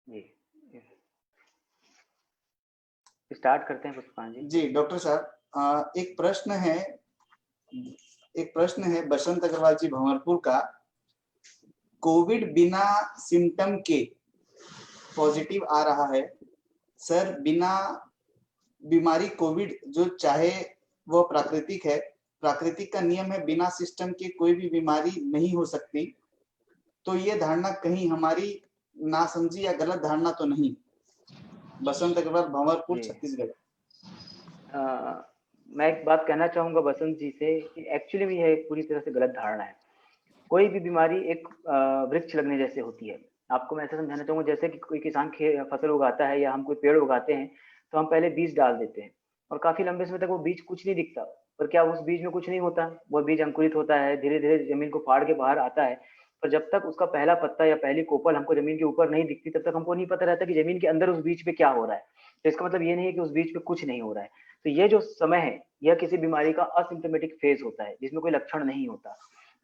जी, start करते हैं पुष्पान जी। जी doctor साहब, एक प्रश्न है बसंत अग्रवाल जी भंवरपुर का। कोविड बिना सिम्टम के पॉजिटिव आ रहा है सर, बिना बीमारी कोविड जो चाहे वह प्राकृतिक है, प्राकृतिक का नियम है बिना सिस्टम के कोई भी बीमारी नहीं हो सकती। तो ये धारणा कहीं हमारी नासमझी या गलत धारणा तो नहीं? बसंत अग्रवाल भंवरपुर जी छत्तीसगढ़। मैं एक बात कहना चाहूंगा बसंत जी से कि एक्चुअली में यह पूरी तरह से गलत धारणा है। कोई भी बीमारी एक वृक्ष लगने जैसे होती है। आपको मैं ऐसा समझाना चाहूंगा, जैसे कि कोई किसान फसल उगाता है या हम कोई पेड़ उगाते हैं, तो हम पहले बीज डाल देते हैं और काफी लंबे समय तक वो बीज कुछ नहीं दिखता। पर क्या उस बीज में कुछ नहीं होता? वो बीज अंकुरित होता है, धीरे धीरे जमीन को फाड़ के बाहर आता है। पर जब तक उसका पहला पत्ता या पहली कोपल हमको जमीन के ऊपर नहीं दिखती, तब तक हमको नहीं पता रहता कि जमीन के अंदर उस बीज पे क्या हो रहा है। तो इसका मतलब ये नहीं है कि उस बीज पे कुछ नहीं हो रहा है। तो ये जो समय है, यह किसी बीमारी का असिम्टोमेटिक फेज होता है, जिसमें कोई लक्षण नहीं होता।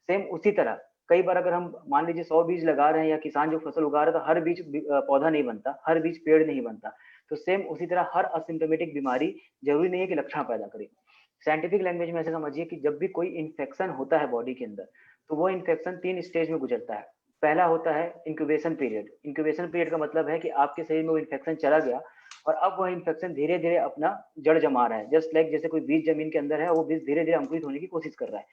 सेम उसी तरह कई बार अगर हम मान लीजिए 100 बीज लगा रहे हैं या किसान जो फसल उगा रहा है, तो हर बीज पौधा नहीं बनता, हर बीज पेड़ नहीं बनता। तो सेम उसी तरह हर असिम्टोमेटिक बीमारी जरूरी नहीं है कि लक्षण पैदा करे। साइंटिफिक लैंग्वेज में ऐसे समझिए कि जब भी कोई इन्फेक्शन होता है बॉडी के अंदर, तो वो इन्फेक्शन 3 स्टेज में गुजरता है। पहला होता है इंक्यूबेशन पीरियड। इंक्यूबेशन पीरियड का मतलब है कि आपके शरीर में वो इन्फेक्शन चला गया और अब वह इन्फेक्शन धीरे धीरे अपना जड़ जमा रहा है। जस्ट लाइक जैसे कोई बीज जमीन के अंदर है, वो बीज धीरे धीरे अंकुरित होने की कोशिश कर रहा है।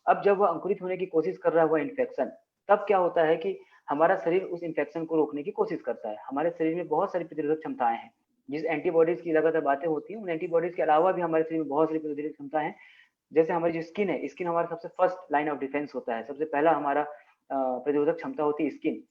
अब जब वह अंकुरित होने की कोशिश कर रहा है, वह इन्फेक्शन, तब क्या होता है कि हमारा शरीर उस इन्फेक्शन को रोकने की कोशिश करता है। हमारे शरीर में बहुत सारी प्रतिरोधक क्षमताएं हैं। जिस एंटीबॉडीज की लगातार बातें होती हैं, उन एंटीबॉडीज के अलावा भी हमारे शरीर में बहुत सारी प्रतिरोधक क्षमताएं हैं। जैसे हमारी जो स्किन है, स्किन हमारा सबसे फर्स्ट लाइन ऑफ डिफेंस होता है। सबसे पहला हमारा प्रतिरोधक क्षमता होती है स्किन।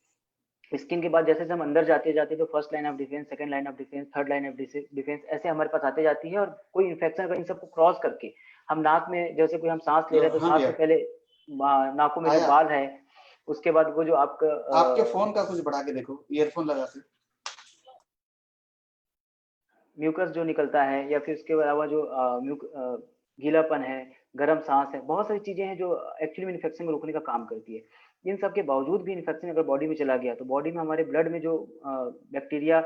स्किन के बाद जैसे जैसे हम अंदर जाते जाते, तो first line of defence, second line of defence, third line of defence ऐसे हमारे पास आते जाती है। और कोई इन्फेक्शन अगर इन सबको क्रॉस करके हम नाक में, जैसे कोई हम सांस ले रहे हैं, तो हाँ सांस भैया, से पहले नाकों में जो आया। बाल है, उसके बाद वो जो आपका आपके फोन का कुछ बढ़ा के देखो, ईयरफोन लगा के। म्यूकस जो निकलता है, या फिर उसके अलावा जो गीलापन है, गर्म सांस है, बहुत सारी चीजें हैं जो एक्चुअली में इन्फेक्शन को रोकने का काम करती है। इन सब के बावजूद भी इन्फेक्शन अगर बॉडी में चला गया, तो बॉडी में हमारे ब्लड में जो बैक्टीरिया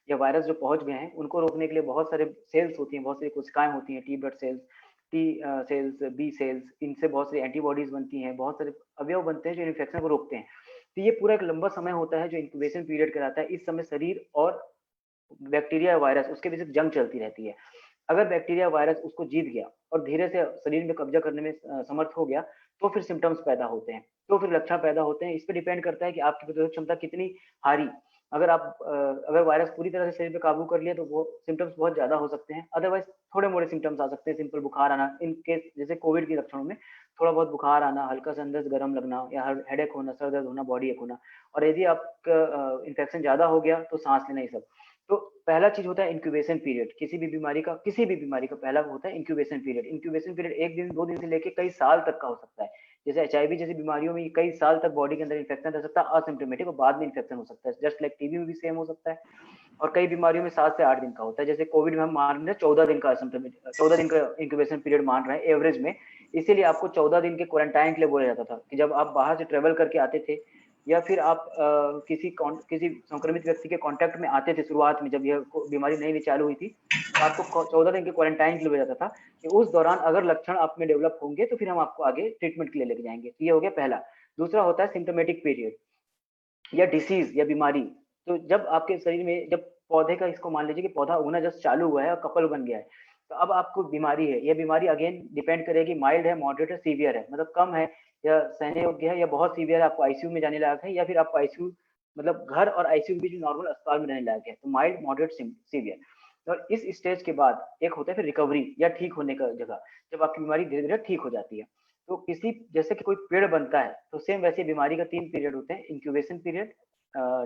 या वायरस जो पहुंच गए हैं, उनको रोकने के लिए बहुत सारे सेल्स होती हैं, बहुत सारी कोशिकाएं होती हैं, T blood cells, T cells, B cells, इनसे बहुत सारी एंटीबॉडीज बनती हैं, बहुत सारे अवयव बनते हैं जो इन्फेक्शन को रोकते हैं। तो ये पूरा एक लंबा समय होता है जो इंक्यूबेशन पीरियड कहलाता है। इस समय शरीर और बैक्टीरिया या वायरस, उसके बीच जंग चलती रहती है। अगर बैक्टीरिया वायरस उसको जीत गया और धीरे से शरीर में कब्जा करने में समर्थ हो गया, तो फिर सिम्टम्स पैदा होते हैं, तो फिर लक्षण पैदा होते हैं। इस पे डिपेंड करता है कि आपकी प्रतिरोधक क्षमता कितनी हारी। अगर अगर वायरस पूरी तरह से शरीर पे काबू कर लिया, तो वो सिम्टम्स बहुत ज्यादा हो सकते हैं। अदरवाइज थोड़े मोड़े सिम्टम्स आ सकते हैं, सिंपल बुखार आना, इन केस जैसे कोविड के लक्षणों में थोड़ा बहुत बुखार आना, हल्का सा अंदर से गर्म लगना, या हेडेक होना, सर दर्द होना, बॉडी एक होना। और यदि आपका इन्फेक्शन ज्यादा हो गया, तो सांस लेना, ये सब। तो पहला चीज होता है इंक्यूबेशन पीरियड। किसी भी बीमारी का पहला होता है इंक्यूबेशन पीरियड। इंक्यूबेशन पीरियड 1 दिन 2 दिन से लेके कई साल तक का हो सकता है। जैसे एचआईवी जैसी बीमारियों में कई साल तक बॉडी के अंदर इन्फेक्शन रह सकता है असिम्टोमेटिक, और बाद में इन्फेक्शन हो सकता है। जस्ट लाइक टीबी में भी सेम हो सकता है। और कई बीमारियों में 7 से 8 दिन का होता है। जैसे कोविड में हम मान रहे हैं 14 दिन का असिम्टोमेटिक, 14 दिन का इंक्यूबेशन पीरियड मान रहे हैं एवरेज में। इसीलिए आपको 14 दिन के क्वारंटाइन के लिए बोला जाता था, कि जब आप बाहर से ट्रेवल करके आते थे, या फिर आप किसी संक्रमित व्यक्ति के कांटेक्ट में आते थे, शुरुआत में जब यह बीमारी नई नई चालू हुई थी, तो आपको 14 दिन के क्वारंटाइन के लिए भेजा जाता था, कि उस दौरान अगर लक्षण आप में डेवलप होंगे, तो फिर हम आपको आगे ट्रीटमेंट के लिए लेके जाएंगे। ये हो गया पहला। दूसरा होता है सिम्टोमेटिक पीरियड या डिसीज या बीमारी। तो जब आपके शरीर में, जब पौधे का, इसको मान लीजिए कि पौधा उगना जस्ट चालू हुआ है और कपल बन गया है, तो अब आपको बीमारी है। यह बीमारी अगेन डिपेंड करेगी, माइल्ड है, मॉडरेट है, सीवियर है, मतलब कम है या सहने योग्य है, या बहुत सीवियर है, आपको आईसीयू में जाने लायक है, या फिर आपको आईसीयू मतलब घर और आईसीयू के बीच नॉर्मल अस्पताल में रहने लायक है। तो माइल्ड, मॉडरेट, सीवियर। और इस स्टेज के बाद एक होता है फिर रिकवरी या ठीक होने का जगह, जब आपकी बीमारी धीरे धीरे ठीक हो जाती है। तो किसी, जैसे कि कोई पेड़ बनता है, तो सेम वैसे बीमारी का 3 पीरियड होते हैं, incubation period,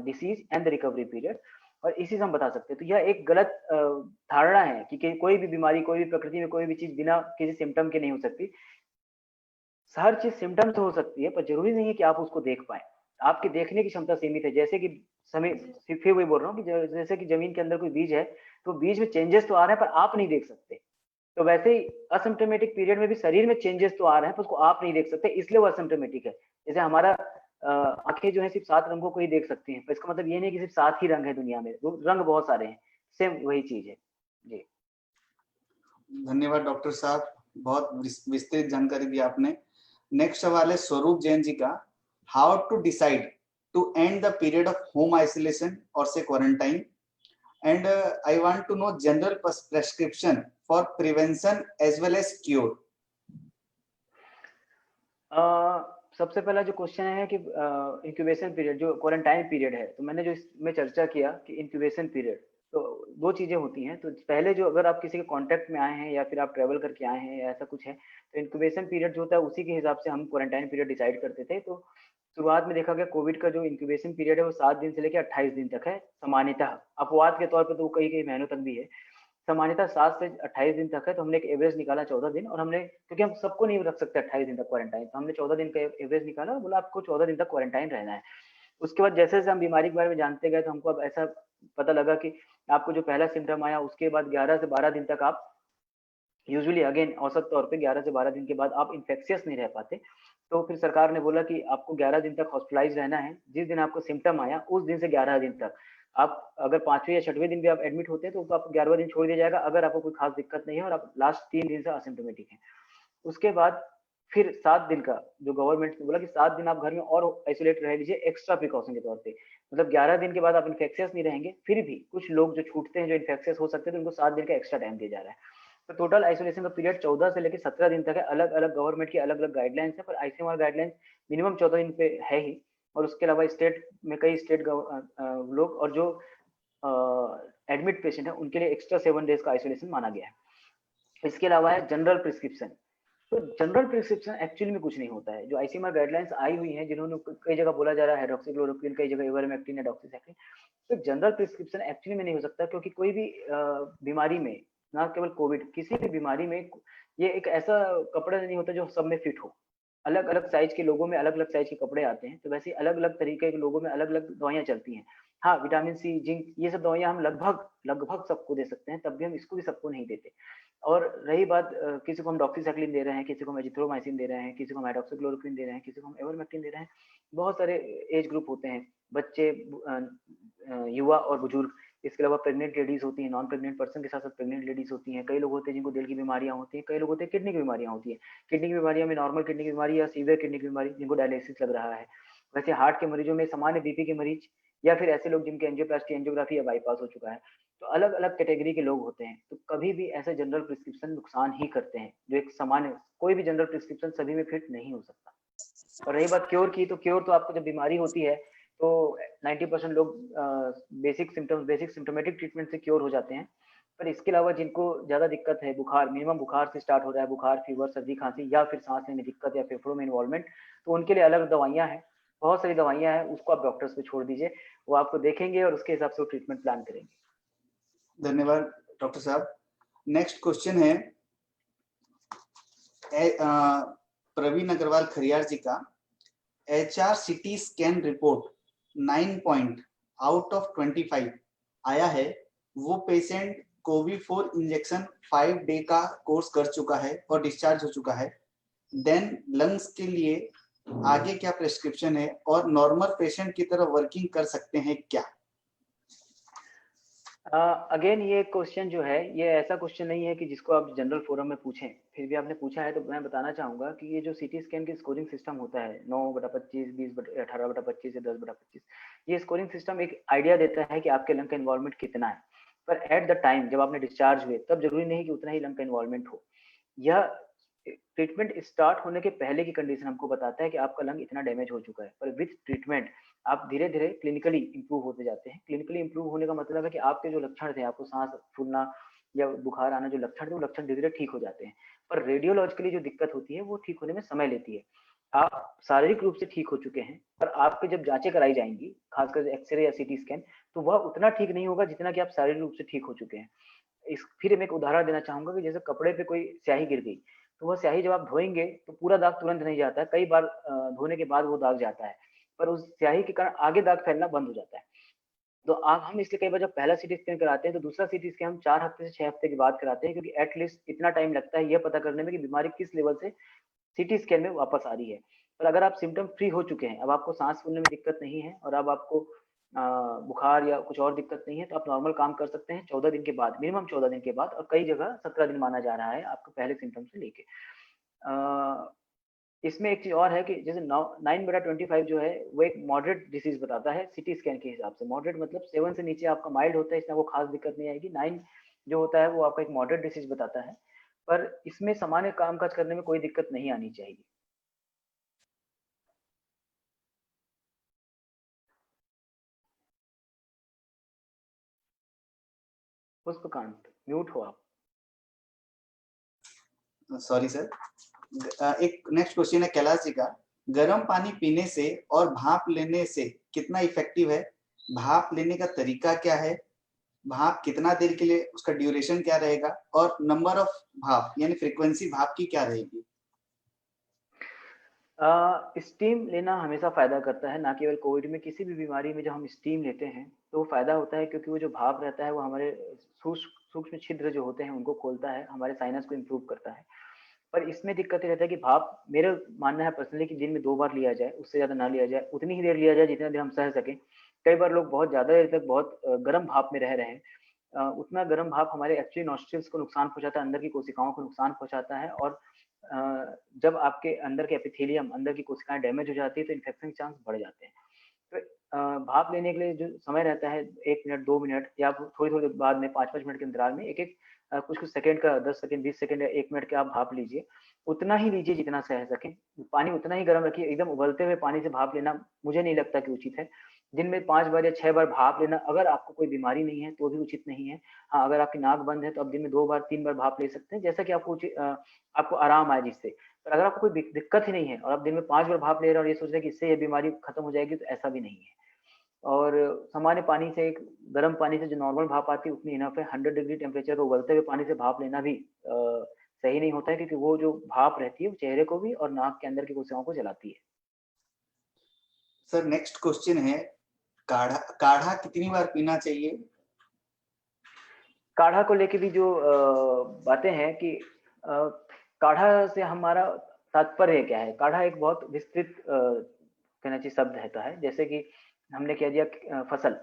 disease and the recovery period. और इसी से हम बता सकते हैं। तो यह एक गलत धारणा है कि कोई भी बीमारी, कोई भी प्रकृति में कोई भी चीज बिना किसी सिम्टम के नहीं हो सकती। हर चीज सिम्टम से हो सकती है, पर जरूरी नहीं है कि आप उसको देख पाए। आपकी देखने की क्षमता सीमित है। जैसे कि समय, फिर वही बोल रहा हूँ कि जैसे कि जमीन के अंदर कोई बीज है, तो बीज में चेंजेस तो आ रहे हैं, पर आप नहीं देख सकते। तो वैसे ही असिम्टोमेटिक पीरियड में भी शरीर में चेंजेस तो आ रहे हैं, पर उसको आप नहीं देख सकते, इसलिए वो असिम्टोमेटिक है। जैसे हमारा आंखें जो है सिर्फ 7 रंगों को ही देख सकती हैं, पर इसका मतलब ये नहीं कि सिर्फ 7 ही रंग है दुनिया में, रंग बहुत सारे हैं, सेम वही चीज है जी। धन्यवाद डॉक्टर साहब, बहुत विस्तृत जानकारी दी आपने। नेक्स्ट सवाल है स्वरूप जैन जी का, how to decide to end the period of home isolation और से quarantine, and I want to know general prescription for prevention as well as cure. सबसे पहला जो क्वेश्चन है कि इंक्यूबेशन पीरियड, जो क्वारंटाइन पीरियड है, तो मैंने जो इसमें चर्चा किया कि इंक्यूबेशन पीरियड, तो दो चीजें होती हैं। तो पहले जो अगर आप किसी के कांटेक्ट में आए हैं या फिर आप ट्रेवल करके आए हैं या ऐसा कुछ है, तो इंक्यूबेशन पीरियड जो होता है उसी के हिसाब से हम क्वारंटाइन पीरियड डिसाइड करते थे। तो शुरुआत में देखा गया कोविड का जो इंक्यूबेशन पीरियड है वो 7 दिन से लेकर 28 दिन तक है सामान्यतः, अपवाद के तौर पर तो वो कई कई महीनों तक भी है। सामान्यतः 7 से 28 दिन तक है, तो हमने एक एवरेज निकाला 14 दिन, और हमने, क्योंकि हम सबको नहीं रख सकते 28 दिन तक क्वारंटाइन, तो हमने 14 दिन का एवरेज निकाला और बोला आपको 14 दिन तक क्वारंटाइन रहना है। उसके बाद जैसे जैसे हम बीमारी के बारे में जानते गए, तो हमको अब ऐसा पता लगा कि आपको जो पहला सिम्टम आया उसके बाद 11 से 12 दिन तक आप यूजुअली, अगेन औसत तौर पे 11 से 12 दिन के बाद आप इन्फेक्शियस नहीं रह पाते। तो फिर सरकार ने बोला कि आपको 11 दिन तक हॉस्पिटलाइज रहना है। जिस दिन आपको सिम्टम आया उस दिन से 11 दिन तक, आप अगर 5वें या 6वें दिन भी आप एडमिट होते हैं तो आपको 11वां दिन छोड़ दिया जाएगा, अगर आपको कोई खास दिक्कत नहीं है और आप लास्ट 3 दिन से असिम्प्टोमेटिक हैं। उसके बाद फिर 7 दिन का जो गवर्नमेंट ने बोला कि 7 दिन आप घर में और आइसोलेट रह लीजिए एक्स्ट्रा प्रिकॉशन के तौर पे। मतलब 11 दिन के बाद आप इन्फेक्शियस नहीं रहेंगे, फिर भी कुछ लोग जो छूटते हैं, जो इन्फेक्शियस हो सकते हैं, तो उनको 7 दिन का एक्स्ट्रा टाइम दिया जा रहा है। तो टोटल आइसोलेशन का पीरियड 14 से लेकर 17 दिन तक है। अलग अलग गवर्नमेंट की अलग अलग गाइडलाइंस है, पर आईसीएमआर गाइडलाइंस मिनिमम 14 दिन पे है ही। और उसके अलावा स्टेट में कई स्टेट लोग और जो एडमिट पेशेंट है उनके लिए एक्स्ट्रा 7 डेज का आइसोलेशन माना गया है। इसके अलावा है जनरल प्रिस्क्रिप्शन। तो जनरल प्रिस्क्रिप्शन एक्चुअली में कुछ नहीं होता है। जो आईसीएमआर गाइडलाइंस आई हुई है, जिन्होंने कई जगह बोला जा रहा है हाइड्रोक्सीक्लोरोक्विन, कई जगह इवरमेक्टिन या डॉक्सीसाइक्लिन, तो जनरल प्रिस्क्रिप्शन एक्चुअली में नहीं हो सकता, क्योंकि कोई भी बीमारी में, ना केवल कोविड, किसी भी बीमारी में ये एक ऐसा कपड़ा नहीं होता जो सब में फिट हो। अलग अलग साइज के लोगों में अलग अलग साइज के कपड़े आते हैं, तो वैसे ही अलग अलग तरीके के लोगों में अलग अलग दवाइयाँ चलती हैं। हाँ, विटामिन सी, जिंक, ये सब दवाइयाँ हम लगभग लगभग सबको दे सकते हैं, तब भी हम इसको भी सबको नहीं देते। और रही बात, किसी को हम डॉक्सीसाइक्लिन दे रहे हैं, किसी को हम एजिथ्रोमाइसिन दे रहे हैं, किसी को हम हाइड्रोक्सीक्लोरोक्विन दे रहे हैं, किसी को हम इवरमेक्टिन दे रहे हैं। बहुत सारे एज ग्रुप होते हैं, बच्चे, युवा और बुजुर्ग। इसके अलावा प्रेग्नेंट लेडीज होती हैं, नॉन प्रेग्नेंट पर्सन के साथ साथ प्रेग्नेंट लेडीज होती हैं। कई लोग होते हैं जिनको दिल की बीमारियां होती हैं, कई लोग होते हैं किडनी की बीमारियां होती हैं। किडनी की बीमारियां में नॉर्मल किडनी की बीमारी या सीवियर किडनी की बीमारी, जिनको डायलिसिस लग रहा है। वैसे हार्ट के मरीजों में सामान्य बीपी के मरीज, या फिर ऐसे लोग जिनके एंजियोप्लास्टी, एंजियोग्राफी या बाईपास हो चुका है। तो अलग अलग कैटेगरी के लोग होते हैं। तो कभी भी ऐसे जनरल प्रिस्क्रिप्शन नुकसान ही करते हैं, जो एक सामान्य, कोई भी जनरल प्रिस्क्रिप्शन सभी में फिट नहीं हो सकता। और रही बात क्योर की, तो क्योर तो आपको जब बीमारी होती है तो 90% लोग basic symptoms, basic symptomatic treatment से क्योर हो जाते हैं। पर इसके अलावा जिनको ज्यादा दिक्कत है, बुखार, मिनिमम बुखार से स्टार्ट हो रहा है, बुखार, फीवर, सर्दी, खांसी, या फिर सांस लेने में दिक्कत या फेफड़ों में इन्वॉल्वमेंट, तो उनके लिए अलग दवाइयाँ हैं, बहुत सारी दवाइयाँ हैं। उसको आप डॉक्टर्स पे छोड़ दीजिए, वो आपको देखेंगे और उसके हिसाब से वो ट्रीटमेंट प्लान करेंगे। धन्यवाद डॉक्टर साहब। नेक्स्ट क्वेश्चन है प्रवीण अग्रवाल खरियार जी का, HR CT scan report 9 point out of 25 आया है। वो पेशेंट कोवी4 इंजेक्शन 5 डे का कोर्स कर चुका है और डिस्चार्ज हो चुका है। देन लंग्स के लिए आगे क्या प्रेस्क्रिप्शन है और नॉर्मल पेशेंट की तरह वर्किंग कर सकते हैं क्या? अगेन ये क्वेश्चन जो है, ये ऐसा क्वेश्चन नहीं है कि जिसको आप जनरल फोरम में पूछें। फिर भी आपने पूछा है तो मैं बताना चाहूंगा कि ये जो सीटी स्कैन की स्कोरिंग सिस्टम होता है, 9/25, 20/18/25 या 10/25, ये स्कोरिंग सिस्टम एक आइडिया देता है कि आपके लंग का इन्वॉल्वमेंट कितना है। पर एट द टाइम जब आपने डिस्चार्ज हुए, तब जरूरी नहीं कि उतना ही लंग का इन्वॉल्वमेंट हो। यह ट्रीटमेंट स्टार्ट होने के पहले की कंडीशन हमको बताता है कि आपका लंग इतना डैमेज हो चुका है। पर विथ ट्रीटमेंट आप धीरे धीरे क्लिनिकली इंप्रूव होते जाते हैं। क्लिनिकली इंप्रूव होने का मतलब है कि आपके जो लक्षण थे, आपको सांस फूलना या बुखार आना, जो लक्षण थे वो लक्षण धीरे धीरे ठीक हो जाते हैं। पर रेडियोलॉजिकली जो दिक्कत होती है वो ठीक होने में समय लेती है। आप शारीरिक रूप से ठीक हो चुके हैं, पर आपके जब जांचें कराई जाएंगी, खासकर एक्सरे या सीटी स्कैन, तो वह उतना ठीक नहीं होगा जितना कि आप शारीरिक रूप से ठीक हो चुके हैं। फिर मैं एक उदाहरण देना चाहूंगा कि जैसे कपड़े पे कोई स्याही गिर गई, तो वह स्याही जब आप धोएंगे तो पूरा दाग तुरंत नहीं जाता है, कई बार धोने के बाद वो दाग जाता है। पर उस स्याही के कारण आगे दाग फैलना बंद हो जाता है। तो आप, हम इसलिए कई बार जब पहला सीटी स्कैन कराते हैं तो दूसरा सीटी स्कैन हम 4 हफ्ते से 6 हफ्ते के बाद कराते हैं, क्योंकि एटलीस्ट इतना टाइम लगता है यह पता करने में कि बीमारी किस लेवल से सीटी स्कैन में वापस आ रही है। पर अगर आप सिम्टम फ्री हो चुके हैं, अब आपको सांस फूलने में दिक्कत नहीं है और अब आपको बुखार या कुछ और दिक्कत नहीं है, तो आप नॉर्मल काम कर सकते हैं 14 दिन के बाद, मिनिमम 14 दिन के बाद, और कई जगह 17 दिन माना जा रहा है आपको पहले सिम्टम से लेके। इसमें एक चीज़ और है कि जैसे 9/25 जो है वो एक मॉडरेट डिसीज़ बताता है सीटी स्कैन के हिसाब से। मॉडरेट मतलब 7 से नीचे आपका माइल्ड होता है, इसमें आपको खास दिक्कत नहीं आएगी। 9 जो होता है वो आपका एक मॉडरेट डिसीज़ बताता है, पर इसमें सामान्य काम-काज करने में कोई दिक्कत नहीं आनी चाहिए। पुष्पकांत, म्यूट हो आप। Sorry sir. एक नेक्स्ट क्वेश्चन है कैलाश जी का, गर्म पानी पीने से और भाप लेने से कितना इफेक्टिव है? भाप लेने का तरीका क्या है? भाप कितना देर के लिए, उसका ड्यूरेशन क्या रहेगा, और नंबर ऑफ भाप यानी फ्रीक्वेंसी भाप की क्या रहेगी? स्टीम लेना हमेशा फ़ायदा करता है, ना केवल कोविड में, किसी भी बीमारी में जब हम स्टीम लेते हैं, तो वो फ़ायदा होता है क्योंकि वो जो भाप रहता है वो हमारे सूक्ष्म छिद्र जो होते हैं उनको खोलता है, हमारे साइनस को इम्प्रूव करता है। पर इसमें दिक्कत ये रहता है कि भाप, मेरा मानना है पर्सनली कि दिन में 2 बार लिया जाए, उससे ज़्यादा ना लिया जाए, उतनी ही देर लिया जाए जितना देर हम सह सकें। कई बार लोग बहुत ज़्यादा देर तक बहुत गर्म भाप में रह रहे हैं। उतना गर्म भाप हमारे एक्चुअली नॉस्ट्रिल्स को नुकसान पहुँचाता है, अंदर की कोशिकाओं को नुकसान पहुँचाता है, और जब आपके अंदर के एपिथेलियम, अंदर की कोशिकाएँ डैमेज हो जाती है तो इन्फेक्शन के चांस बढ़ जाते हैं। तो भाप लेने के लिए जो समय रहता है 1 मिनट, 2 मिनट या थोड़ी-थोड़ी बाद में 5-5 मिनट के अंतराल में एक-एक कुछ-कुछ सेकंड का 10 सेकंड, 20 सेकंड या 1 मिनट का आप भाप लीजिए। उतना ही लीजिए जितना सह सकें। पानी उतना ही गर्म रखिए, एकदम उबलते हुए पानी से भाप लेना मुझे नहीं लगता कि उचित है। दिन में 5 बार या 6 बार भाप लेना, अगर आपको कोई बीमारी नहीं है तो भी उचित नहीं है। हाँ, अगर आपकी नाक बंद है तो आप दिन में 2 बार, 3 बार भाप ले सकते हैं, जैसा कि आपको आराम आए जिससे। पर अगर आपको कोई दिक्कत ही नहीं है और आप दिन में 5 बार भाप ले रहे हैं और ये सोच रहे हैं कि इससे ये बीमारी खत्म हो जाएगी, तो ऐसा भी नहीं है। और सामान्य पानी से, एक गर्म पानी से जो नॉर्मल भाप आती है उतनी इनफ है। 100 डिग्री टेम्परेचर पे उबलते हुए पानी से भाप लेना भी सही नहीं होता है, क्योंकि वो जो भाप रहती है वो चेहरे को भी और नाक के अंदर की कोशिकाओं को जलाती है। सर नेक्स्ट क्वेश्चन है, काढ़ा काढ़ा कितनी बार पीना चाहिए? काढ़ा को लेके भी जो बातें हैं कि काढ़ा से हमारा तात्पर्य क्या है? काढ़ा एक बहुत विस्तृत कहना चाहिए शब्द रहता है। जैसे कि हमने कह दिया फसल,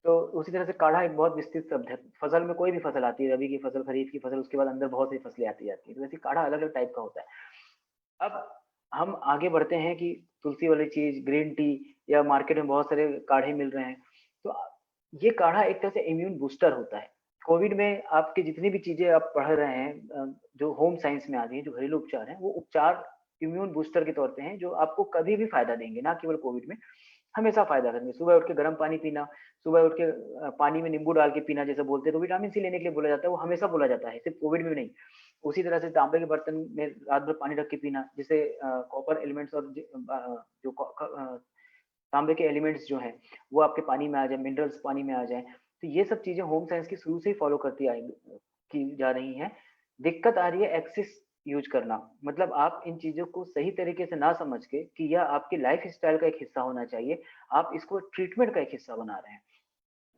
तो उसी तरह से काढ़ा एक बहुत विस्तृत शब्द है। फसल में कोई भी फसल आती है, रबी की फसल, खरीफ की फसल, उसके बाद अंदर बहुत सी फसलें आती जाती हैं। तो वैसे काढ़ा अलग-अलग टाइप का होता है। अब हम आगे बढ़ते हैं कि तुलसी वाली चीज़, ग्रीन टी, या मार्केट में बहुत सारे काढ़े मिल रहे हैं। तो ये काढ़ा एक तरह से इम्यून बूस्टर होता है। कोविड में आपकी जितनी भी चीज़ें आप पढ़ रहे हैं, जो होम साइंस में आती हैं, जो घरेलू उपचार हैं, वो उपचार इम्यून बूस्टर के तौर पे हैं, जो आपको कभी भी फ़ायदा देंगे, ना केवल कोविड में, हमेशा फ़ायदा करेंगे। सुबह उठ के गर्म पानी पीना, सुबह उठ के पानी में नींबू डाल के पीना जैसे बोलते हैं, तो विटामिन सी लेने के लिए बोला जाता है, वो हमेशा बोला जाता है, सिर्फ़ कोविड में नहीं। उसी तरह से तांबे के बर्तन में रात भर पानी रख के पीना, जिससे कॉपर एलिमेंट्स और जो तांबे के एलिमेंट्स जो हैं, वो आपके पानी में आ जाए, मिनरल्स पानी में आ जाएँ। तो ये सब चीज़ें होम साइंस की शुरू से ही फ़ॉलो करती आई की जा रही हैं। दिक्कत आ रही है एक्सेस यूज़ करना। मतलब आप इन चीज़ों को सही तरीके से ना समझ के कि यह आपकी लाइफ़स्टाइल का एक हिस्सा होना चाहिए, आप इसको ट्रीटमेंट का एक हिस्सा बना रहे हैं।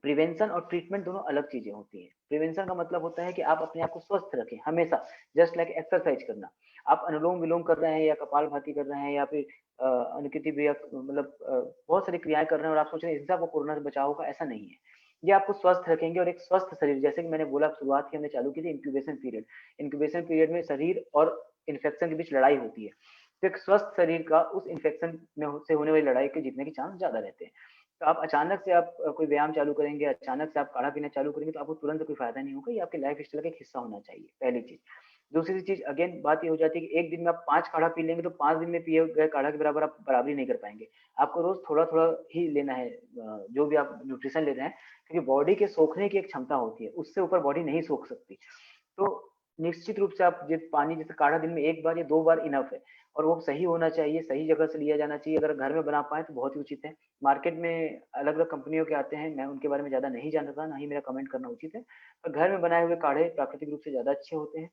प्रिवेंशन और ट्रीटमेंट दोनों अलग चीज़ें होती हैं। प्रिवेंशन का मतलब होता है कि आप अपने आप को स्वस्थ रखें हमेशा, जस्ट लाइक एक्सरसाइज करना। आप अनुलोम-विलोम कर रहे हैं या कपालभाति कर रहे हैं या फिर अनुकृति भी आप मतलब बहुत सारी क्रियाएँ कर रहे हैं और आप सोच रहे हैं इससे आपको कोरोना से बचाव होगा, ऐसा नहीं है। ये आपको स्वस्थ रखेंगे और एक स्वस्थ शरीर, जैसे कि मैंने बोला शुरुआत ही हमने चालू की थी इंक्यूबेशन पीरियड। इंक्यूबेशन पीरियड में शरीर और इन्फेक्शन के बीच लड़ाई होती है। तो एक स्वस्थ शरीर का उस इन्फेक्शन में से होने वाली लड़ाई के जीतने के चांस ज़्यादा रहते हैं। तो आप अचानक से आप कोई व्यायाम चालू करेंगे, अचानक से आप काढ़ा पीना चालू करेंगे, तो आपको तुरंत कोई फ़ायदा नहीं होगा। ये आपके लाइफ़स्टाइल का एक हिस्सा होना चाहिए, पहली चीज़। दूसरी चीज़, अगेन बात ये हो जाती है कि एक दिन में आप 5 काढ़ा पी लेंगे, तो 5 दिन में पिए गए काढ़ा के बराबर आप बराबरी नहीं कर पाएँगे। आपको रोज़ थोड़ा-थोड़ा ही लेना है, जो भी आप न्यूट्रिशन ले रहे हैं, क्योंकि बॉडी के सोखने की एक क्षमता होती है, उससे ऊपर बॉडी नहीं सोख सकती। तो निश्चित रूप से आप पानी जैसे काढ़ा दिन में 1 बार या 2 बार इनफ है, और वो सही होना चाहिए, सही जगह से लिया जाना चाहिए। अगर घर में बना पाएँ तो बहुत ही उचित है। मार्केट में अलग-अलग कंपनियों के आते हैं, मैं उनके बारे में ज़्यादा नहीं जानता, ना ही मेरा कमेंट करना उचित है। पर घर में बनाए हुए काढ़े प्राकृतिक रूप से ज़्यादा अच्छे होते हैं,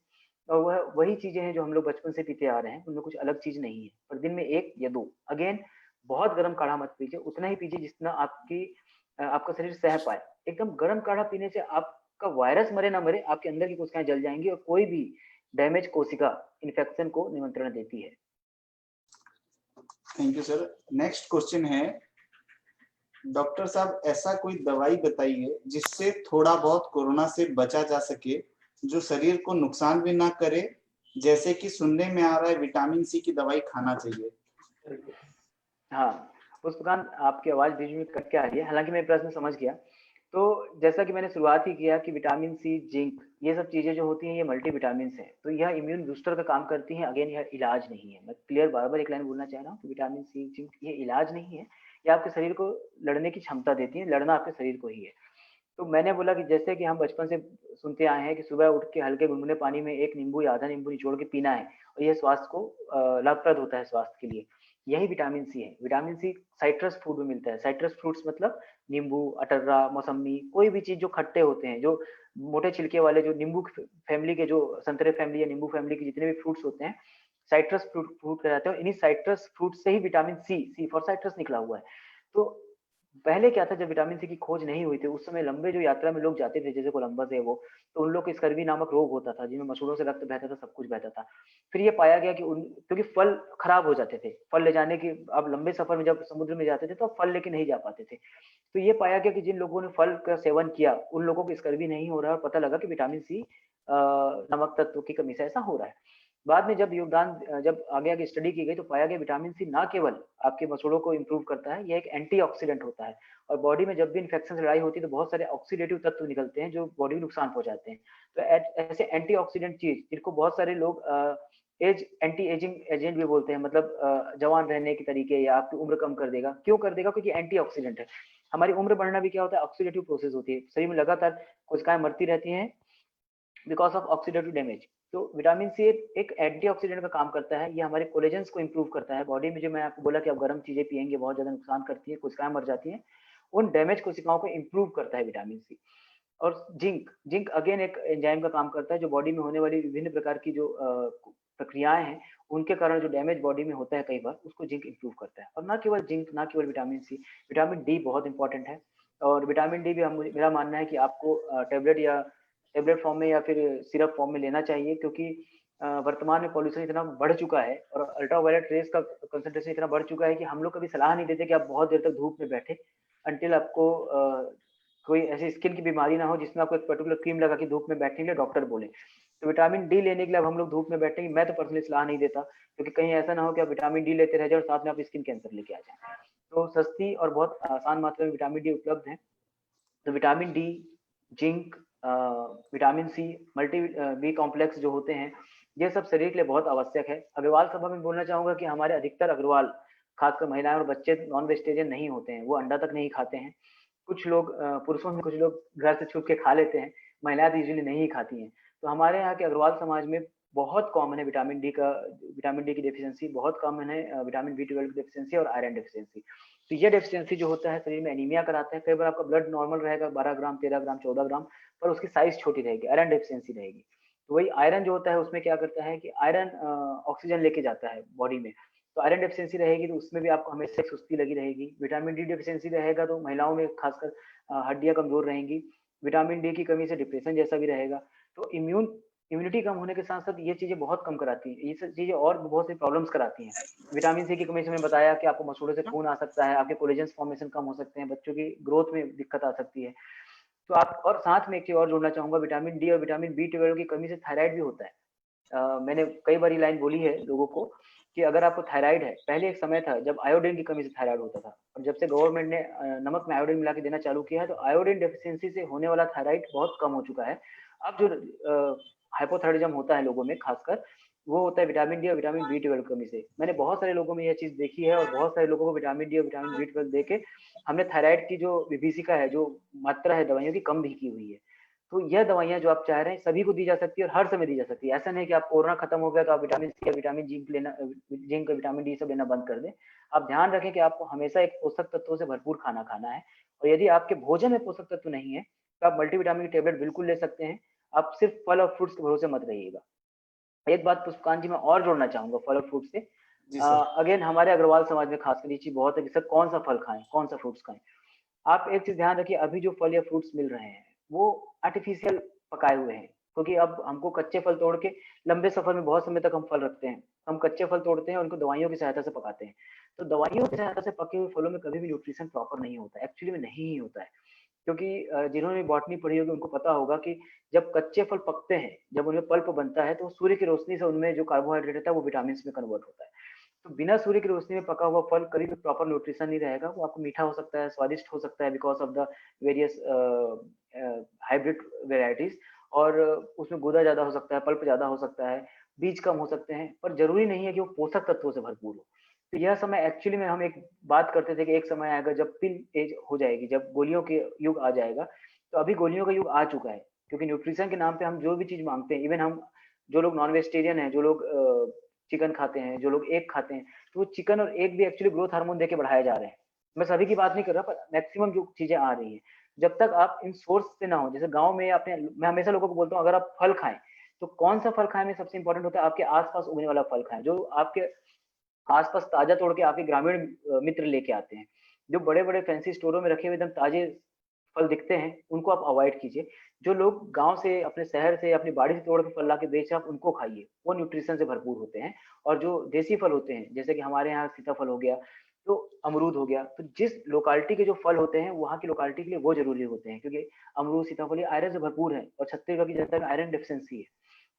और वह वही चीज़ें हैं जो हम लोग बचपन से पीते आ रहे हैं, उनमें कुछ अलग चीज़ नहीं है। पर दिन में 1 या 2, अगेन बहुत गर्म काढ़ा मत पीजिए, उतना ही पीजिए जितना आपका शरीर सह पाए। एकदम गर्म काढ़ा पीने से आपका वायरस मरे ना मरे, आपके अंदर की कोशिकाएँ जल जाएँगी और कोई भी डैमेज कोशिका इन्फेक्शन को निमंत्रण देती है। Thank you sir. Next question है, डॉक्टर साहब ऐसा कोई दवाई बताइए जिससे थोड़ा बहुत कोरोना से बचा जा सके, जो शरीर को नुकसान भी ना करे, जैसे कि सुनने में आ रहा है विटामिन सी की दवाई खाना चाहिए। हाँ, मुस्कान आपकी आवाज़ बीच में कट के आ रही है, हालाँकि मैं प्रश्न समझ गया। तो जैसा कि मैंने शुरुआत ही किया कि विटामिन सी, जिंक ये सब चीज़ें जो होती हैं ये मल्टीविटामिन्स हैं, तो यह इम्यून बूस्टर का काम करती हैं। अगेन यह इलाज नहीं है, मैं क्लियर बार-बार एक लाइन बोलना चाह रहा हूँ कि विटामिन सी, जिंक ये इलाज नहीं है, ये आपके शरीर को लड़ने की क्षमता देती है, लड़ना आपके शरीर को ही है। तो मैंने बोला कि जैसे कि हम बचपन से सुनते आए हैं कि सुबह उठ के हल्के गुनगुने पानी में 1 नींबू या आधा नींबू निचोड़ के पीना है और ये स्वास्थ्य को लाभप्रद होता है स्वास्थ्य के लिए। यही विटामिन सी है। विटामिन सी साइट्रस फ्रूट में मिलता है। साइट्रस फ्रूट्स मतलब नींबू, अटर्रा, मौसम्मी, कोई भी चीज़ जो खट्टे होते हैं, जो मोटे छिलके वाले जो नींबू फैमिली के जो संतरे फैमिली या नींबू फैमिली के जितने भी फ्रूट्स होते हैं, साइट्रस फ्रूट फ्रूट कहलाते हैं और इन्हीं साइट्रस फ्रूट से ही vitamin C, C for citrus निकला हुआ है। तो पहले क्या था जब विटामिन सी की खोज नहीं हुई थी उस समय लंबे जो यात्रा में लोग जाते थे जैसे कोलंबस है वो, तो उन लोग को स्कर्वी नामक रोग होता था जिनमें मसूड़ों से रक्त बहता था, सब कुछ बहता था। फिर ये पाया गया कि उन क्योंकि फल खराब हो जाते थे, फल ले जाने की अब लंबे सफर में जब समुद्र में जाते थे तो फल लेके नहीं जा पाते थे। तो ये पाया गया कि जिन लोगों ने फल का सेवन किया उन लोगों को स्कर्वी नहीं हो रहा है और पता लगा कि विटामिन सी नमक तत्व की कमी से ऐसा हो रहा है। बाद में जब जब आगे आगे स्टडी की गई तो पाया गया विटामिन सी ना केवल आपके मसूड़ों को इम्प्रूव करता है, यह एक एंटीऑक्सीडेंट होता है और बॉडी में जब भी इन्फेक्शन से लड़ाई होती है तो बहुत सारे ऑक्सीडेटिव तत्व निकलते हैं जो बॉडी को नुकसान पहुंचाते हैं। तो ऐसे एंटीऑक्सीडेंट चीज जिनको बहुत सारे लोग एज एंटी एजिंग एजेंट भी बोलते हैं, मतलब जवान रहने के तरीके या आपकी उम्र कम कर देगा। क्यों कर देगा? क्योंकि एंटीऑक्सीडेंट है। हमारी उम्र बढ़ना भी क्या होता है? ऑक्सीडेटिव प्रोसेस होती है, शरीर में लगातार कोशिकाएं मरती रहती हैं बिकॉज ऑफ ऑक्सीडेटिव डैमेज। तो विटामिन सी एक एंटीऑक्सीडेंट का काम करता है, ये हमारे कोलेजन्स को इंप्रूव करता है बॉडी में। जो मैं आपको बोला कि आप गर्म चीजें पिएंगे बहुत ज्यादा नुकसान करती है, कोशिकाएं मर जाती हैं, उन डैमेज कोशिकाओं को इंप्रूव करता है विटामिन सी। और जिंक, जिंक अगेन एक एंजाइम का काम करता है जो बॉडी में होने वाली विभिन्न प्रकार की जो प्रक्रियाएं हैं उनके कारण जो डैमेज बॉडी में होता है कई बार, उसको जिंक इंप्रूव करता है। और ना केवल जिंक, ना केवल विटामिन सी, विटामिन डी बहुत इंपॉर्टेंट है। और विटामिन डी भी हम मेरा मानना है कि आपको टेबलेट या टेबलेट फॉर्म में या फिर सिरप फॉर्म में लेना चाहिए, क्योंकि वर्तमान में पॉल्यूशन इतना बढ़ चुका है और अल्ट्रावायलेट रेस का कंसंट्रेशन इतना बढ़ चुका है कि हम लोग कभी सलाह नहीं देते कि आप बहुत देर तक धूप में बैठे अंटिल आपको कोई ऐसी स्किन की बीमारी ना हो जिसमें आपको एक पर्टिकुलर क्रीम लगा के धूप में बैठने के लिए डॉक्टर बोले। तो विटामिन डी लेने के लिए अब हम लोग धूप में बैठेंगे, मैं तो पर्सनली सलाह नहीं देता, क्योंकि कहीं ऐसा ना हो कि आप विटामिन डी लेते रह जाए और साथ में आप स्किन कैंसर लेके आ जाए। तो सस्ती और बहुत आसान मात्रा में विटामिन डी उपलब्ध है। तो vitamin D, zinc, vitamin C, multi B complex जो होते हैं, ये सब शरीर के लिए बहुत आवश्यक है। अग्रवाल सभा में बोलना चाहूंगा कि हमारे अधिकतर अग्रवाल, खासकर महिलाएं और बच्चे नॉन वेजिटेरियन नहीं होते हैं, वो अंडा तक नहीं खाते हैं। कुछ लोग पुरुषों में कुछ लोग घर से छुप के खा लेते हैं, महिलाएं तो यूजुअली नहीं खाती हैं। तो हमारे यहाँ के अग्रवाल समाज में बहुत कॉमन है विटामिन डी की डेफिशिएंसी बहुत कॉमन है, विटामिन बी 12 की डेफिशिएंसी और आयरन डेफिशिएंसी। तो ये डेफिशिएंसी जो होता है शरीर में एनीमिया कराता है। कई बार आपका ब्लड नॉर्मल रहेगा 12 ग्राम, 13 ग्राम, 14 ग्राम, पर उसकी साइज छोटी रहेगी, आयरन डेफिशिएंसी रहेगी। तो वही आयरन जो होता है उसमें क्या करता है कि आयरन ऑक्सीजन लेके जाता है बॉडी में। तो आयरन डेफिशिएंसी रहेगी तो उसमें भी आपको हमेशा एक सुस्ती लगी रहेगी। विटामिन डी डेफिशिएंसी रहेगा तो महिलाओं में खासकर हड्डियां कमजोर रहेंगी। विटामिन डी की कमी से डिप्रेशन जैसा भी रहेगा। तो इम्यूनिटी कम होने के साथ साथ ये चीजें बहुत कम कराती हैं, ये सब चीजें और बहुत सी प्रॉब्लम्स कराती हैं। विटामिन सी की कमी से मैं बताया कि आपको मसूड़ों से खून आ सकता है, आपके कोलेजन फॉर्मेशन कम हो सकते हैं, बच्चों की ग्रोथ में दिक्कत आ सकती है। तो आप और साथ में एक चीज और जोड़ना चाहूंगा, विटामिन डी और विटामिन बी 12 की कमी से थायराइड भी होता है। मैंने कई बार ये लाइन बोली है लोगों को कि अगर आपको थायराइड है, पहले एक समय था जब आयोडीन की कमी से थायराइड होता था, और जब से गवर्नमेंट ने नमक में आयोडीन मिला के देना चालू किया है तो आयोडीन डेफिशिएंसी से होने वाला थायराइड बहुत कम हो चुका है। अब जो हाइपोथायराइडिज्म होता है लोगों में खासकर, वो होता है विटामिन डी और विटामिन बी 12 कमी से। मैंने बहुत सारे लोगों में यह चीज देखी है और बहुत सारे लोगों को विटामिन डी और विटामिन बी 12 दे के हमने थायराइड की जो विभीषिका है, जो मात्रा है दवाइयों की, कम भी की हुई है। तो यह दवाइयाँ जो आप चाह रहे हैं सभी को दी जा सकती है और हर समय दी जा सकती है। ऐसा नहीं कि आप कोरोना खत्म हो गया तो आप विटामिन सी या विटामिन जिंक लेना, जिंक और विटामिन डी सब लेना बंद कर दें। आप ध्यान रखें कि आपको हमेशा एक पोषक तत्वों से भरपूर खाना खाना है, और यदि आपके भोजन में पोषक तत्व नहीं है तो आप मल्टीविटामिन की टेबलेट बिल्कुल ले सकते हैं। आप सिर्फ फल और फ्रूट्स के भरोसे मत रहिएगा। एक बात पुष्पकांत जी मैं और जोड़ना चाहूंगा फल और फ्रूट से। जी सर। अगेन हमारे अग्रवाल समाज में खासकर ये चीज बहुत है कि सर कौन सा फल खाएं, कौन सा फ्रूट्स खाएं। आप एक चीज ध्यान रखिए, अभी जो फल या फ्रूट्स मिल रहे हैं वो आर्टिफिशियल पकाए हुए हैं, क्योंकि अब हमको कच्चे फल तोड़ के लंबे सफर में बहुत समय तक हम फल रखते हैं। हम कच्चे फल तोड़ते हैं और उनको दवाइयों की सहायता से पकाते हैं। तो दवाइयों की सहायता से पके हुए फलों में कभी भी न्यूट्रिशन प्रॉपर नहीं होता है, एक्चुअली में नहीं ही होता है। क्योंकि जिन्होंने बॉटनी पढ़ी होगी उनको पता होगा कि जब कच्चे फल पकते हैं, जब उनमें पल्प बनता है तो सूर्य की रोशनी से उनमें जो कार्बोहाइड्रेट रहता है वो विटामिन में कन्वर्ट होता है। तो बिना सूर्य की रोशनी में पका हुआ फल कभी भी प्रॉपर न्यूट्रिशन नहीं रहेगा, वो आपको मीठा हो सकता है, स्वादिष्ट हो सकता है because of the various hybrid varieties, और उसमें गूदा ज़्यादा हो सकता है, पल्प ज़्यादा हो सकता है, बीज कम हो सकते हैं, पर ज़रूरी नहीं है कि वो पोषक तत्वों से भरपूर हो। तो यह समय एक्चुअली में हम एक बात करते थे कि एक समय आएगा जब पिल एज हो जाएगी, जब गोलियों के युग आ जाएगा। तो अभी गोलियों का युग आ चुका है, क्योंकि न्यूट्रिशन के नाम पे हम जो भी चीज़ माँगते हैं, इवन हम जो लोग नॉन वेजिटेरियन हैं, जो लोग चिकन खाते हैं, जो लोग एग खाते हैं, तो वो चिकन और एग भी एक्चुअली ग्रोथ हार्मोन देके बढ़ाए जा रहे हैं। मैं सभी की बात नहीं कर रहा, पर मैक्सिमम जो चीज़ें आ रही हैं। जब तक आप इन सोर्स से ना हो, जैसे गाँव में आपने, मैं हमेशा लोगों को बोलता हूँ अगर आप फल खाएँ, तो कौन-सा फल खाने में सबसे इम्पोर्टेंट होता है, आपके आस-पास उगने वाला फल खाएँ, जो आपके आस-पास ताज़ा तोड़ के आपके ग्रामीण मित्र लेके आते हैं। जो बड़े-बड़े फैंसी स्टोरों में रखे हुए एकदम ताज़े फल दिखते हैं, उनको आप अवॉइड कीजिए। जो लोग गाँव से, अपने शहर से, अपनी बाड़ी से तोड़ के फल लाके बेच रहे हैं, आप उनको खाइए। वो न्यूट्रिशन से भरपूर होते हैं। और जो देसी फल होते हैं, जैसे कि हमारे यहाँ सीताफल हो गया, तो अमरूद हो गया, तो जिस लोकेलिटी के जो फल होते हैं, वहाँ की लोकेलिटी के लिए वो ज़रूरी होते हैं, क्योंकि अमरूद, सीताफल ये आयरन से भरपूर है और छत्तीसगढ़ की जनता में आयरन डेफिशिएंसी है।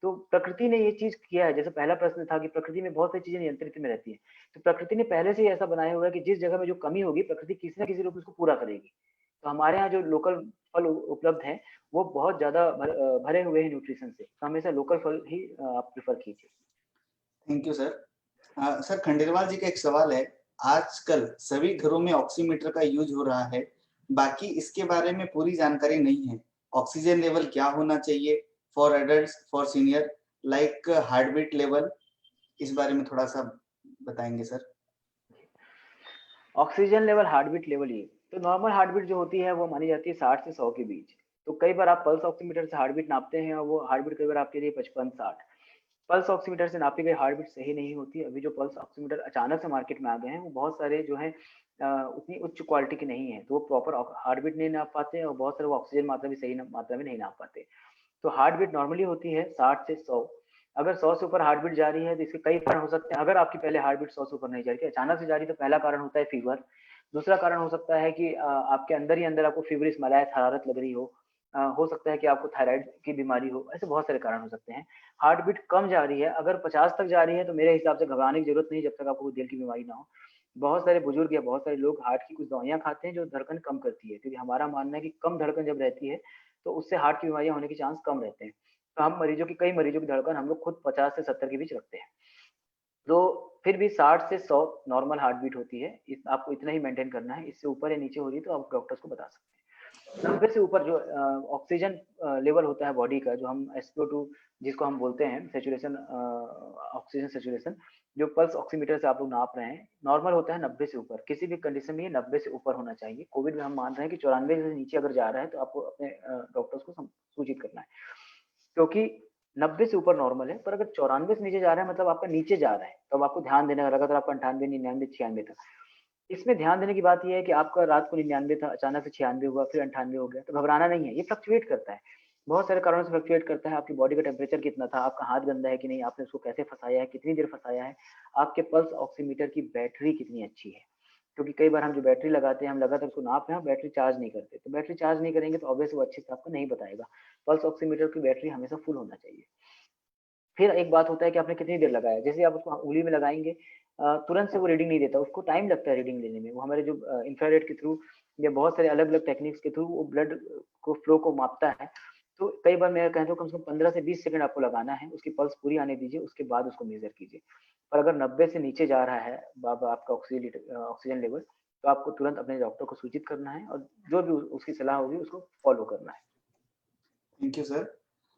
तो प्रकृति ने ये चीज़ किया है, जैसे पहला प्रश्न था कि प्रकृति में बहुत सारी चीज़ें नियंत्रित में रहती हैं। तो प्रकृति ने पहले से ही ऐसा बनाया हुआ है कि जिस जगह में जो कमी होगी, प्रकृति किसी न किसी रूप में उसको पूरा करेगी। तो हमारे यहाँ जो लोकल फल उपलब्ध हैं, वो बहुत ज़्यादा भरे हुए हैं न्यूट्रिशन से। तो हमेशा लोकल फल ही आप प्रेफ़र कीजिए। Thank you sir. Sir Khandelwal ji का एक सवाल है, आजकल सभी घरों में ऑक्सीमीटर का यूज हो रहा है, बाकी इसके बारे में पूरी जानकारी नहीं है। ऑक्सीजन लेवल क्या होना चाहिए for adults, for senior, like heart beat level, इस बारे में थोड़ा सा बताएंगे sir? Oxygen level, heart beat level ये, तो नॉर्मल हार्ट बीट जो होती है वो मानी जाती है 60 से 100 के बीच। तो कई बार आप पल्स ऑक्सीमीटर से हार्ट बीट नापते हैं और वो हार्ट बीट कई बार आपके लिए 55-60। पल्स ऑक्सीमीटर से नापी गई हार्ट बीट सही नहीं होती। अभी जो पल्स ऑक्सीमीटर अचानक से मार्केट में आ गए हैं, वो बहुत सारे जो हैं उतनी उच्च क्वालिटी के नहीं है, तो वो प्रॉपर हार्ट बीट नहीं नाप पाते और बहुत सारे वो ऑक्सीजन मात्रा भी सही मात्रा में नहीं नाप पाते। तो हार्ट बीट नॉर्मली होती है 60 से 100। अगर 100 से ऊपर हार्ट बीट जा रही है तो इसके कई कारण हो सकते हैं। अगर आपकी पहले हार्ट बीट 100 से ऊपर नहीं जा रही थी, अचानक से जा रही है, तो पहला कारण होता है फीवर। दूसरा कारण हो सकता है कि आपके अंदर ही अंदर आपको फीवरिश मलायस हरारत लग रही हो। हो सकता है कि आपको थायराइड की बीमारी हो। ऐसे बहुत सारे कारण हो सकते हैं। हार्ट बीट कम जा रही है, अगर 50 तक जा रही है, तो मेरे हिसाब से घबराने की जरूरत नहीं, जब तक आपको कोई दिल की बीमारी ना हो। बहुत सारे बुजुर्ग या बहुत सारे लोग हार्ट की कुछ दवाइयाँ खाते हैं जो धड़कन कम करती है, क्योंकि हमारा मानना है कि कम धड़कन जब रहती है, तो उससे हार्ट की बीमारियाँ होने के चांस कम रहते हैं। तो हम मरीजों की, कई मरीजों की धड़कन हम लोग खुद 50 से 70 के बीच रखते हैं। तो फिर भी 60 से 100 नॉर्मल हार्ट बीट होती है। आपको इतना ही मेंटेन करना है। इससे ऊपर या नीचे हो रही है तो आप डॉक्टर्स को बता सकते हैं। 90 से ऊपर जो ऑक्सीजन लेवल होता है बॉडी का, जो हम एसपीओ2 जिसको हम बोलते हैं, सैचुरेशन, ऑक्सीजन सैचुरेशन, जो पल्स ऑक्सीमीटर से आप लोग नाप रहे हैं, नॉर्मल होता है 90 से ऊपर। किसी भी कंडीशन में ये 90 से ऊपर होना चाहिए। कोविड में हम मान रहे हैं कि 94 से नीचे अगर जा रहा है तो आपको अपने डॉक्टर्स को सूचित करना है। क्योंकि 90 से ऊपर नॉर्मल है, पर अगर 94 से नीचे जा रहा है मतलब आपका नीचे जा रहा है, तब आपको ध्यान देना है। लगातार आपका 98, 99, 96 था। इसमें ध्यान देने की बात ये है कि आपका रात को 99 था, अचानक से 96 हुआ, फिर 98 हो गया, तो घबराना नहीं है। ये फ्लक्चुएट करता है, बहुत सारे कारणों से फ्लक्चुएट करता है। आपकी बॉडी का टेम्परेचर कितना था, आपका हाथ गंदा है कि नहीं, आपने उसको कैसे फंसाया है, कितनी देर फंसाया है, आपके पल्स ऑक्सीमीटर की बैटरी कितनी अच्छी है। क्योंकि कई बार हम जो बैटरी लगाते हैं, हम लगातार उसको नाप रहे हैं, बैटरी चार्ज नहीं करते। तो बैटरी चार्ज नहीं करेंगे तो ऑब्वियस वो अच्छे से आपको नहीं बताएगा। पल्स ऑक्सीमीटर की बैटरी हमेशा फुल होना चाहिए। फिर एक बात होता है कि आपने कितनी देर लगाया। जैसे आप उसको उँगली में लगाएँगे, तुरंत से वो रीडिंग नहीं देता, उसको टाइम लगता है रीडिंग लेने में। वो हमारे जो इंफ्रारेड के थ्रू या बहुत सारे अलग-अलग टेक्निक्स के थ्रू वो ब्लड को फ्लो को मापता है। तो कई बार मैं कहता हूँ कम से कम 15 से 20 सेकंड आपको लगाना है, उसकी पल्स पूरी आने दीजिए, उसके बाद उसको मेज़र कीजिए। और अगर 90 से नीचे जा रहा है आपका ऑक्सीजन लेवल, तो आपको तुरंत अपने डॉक्टर को सूचित करना है और जो भी उसकी सलाह होगी उसको फॉलो करना है। Thank you sir.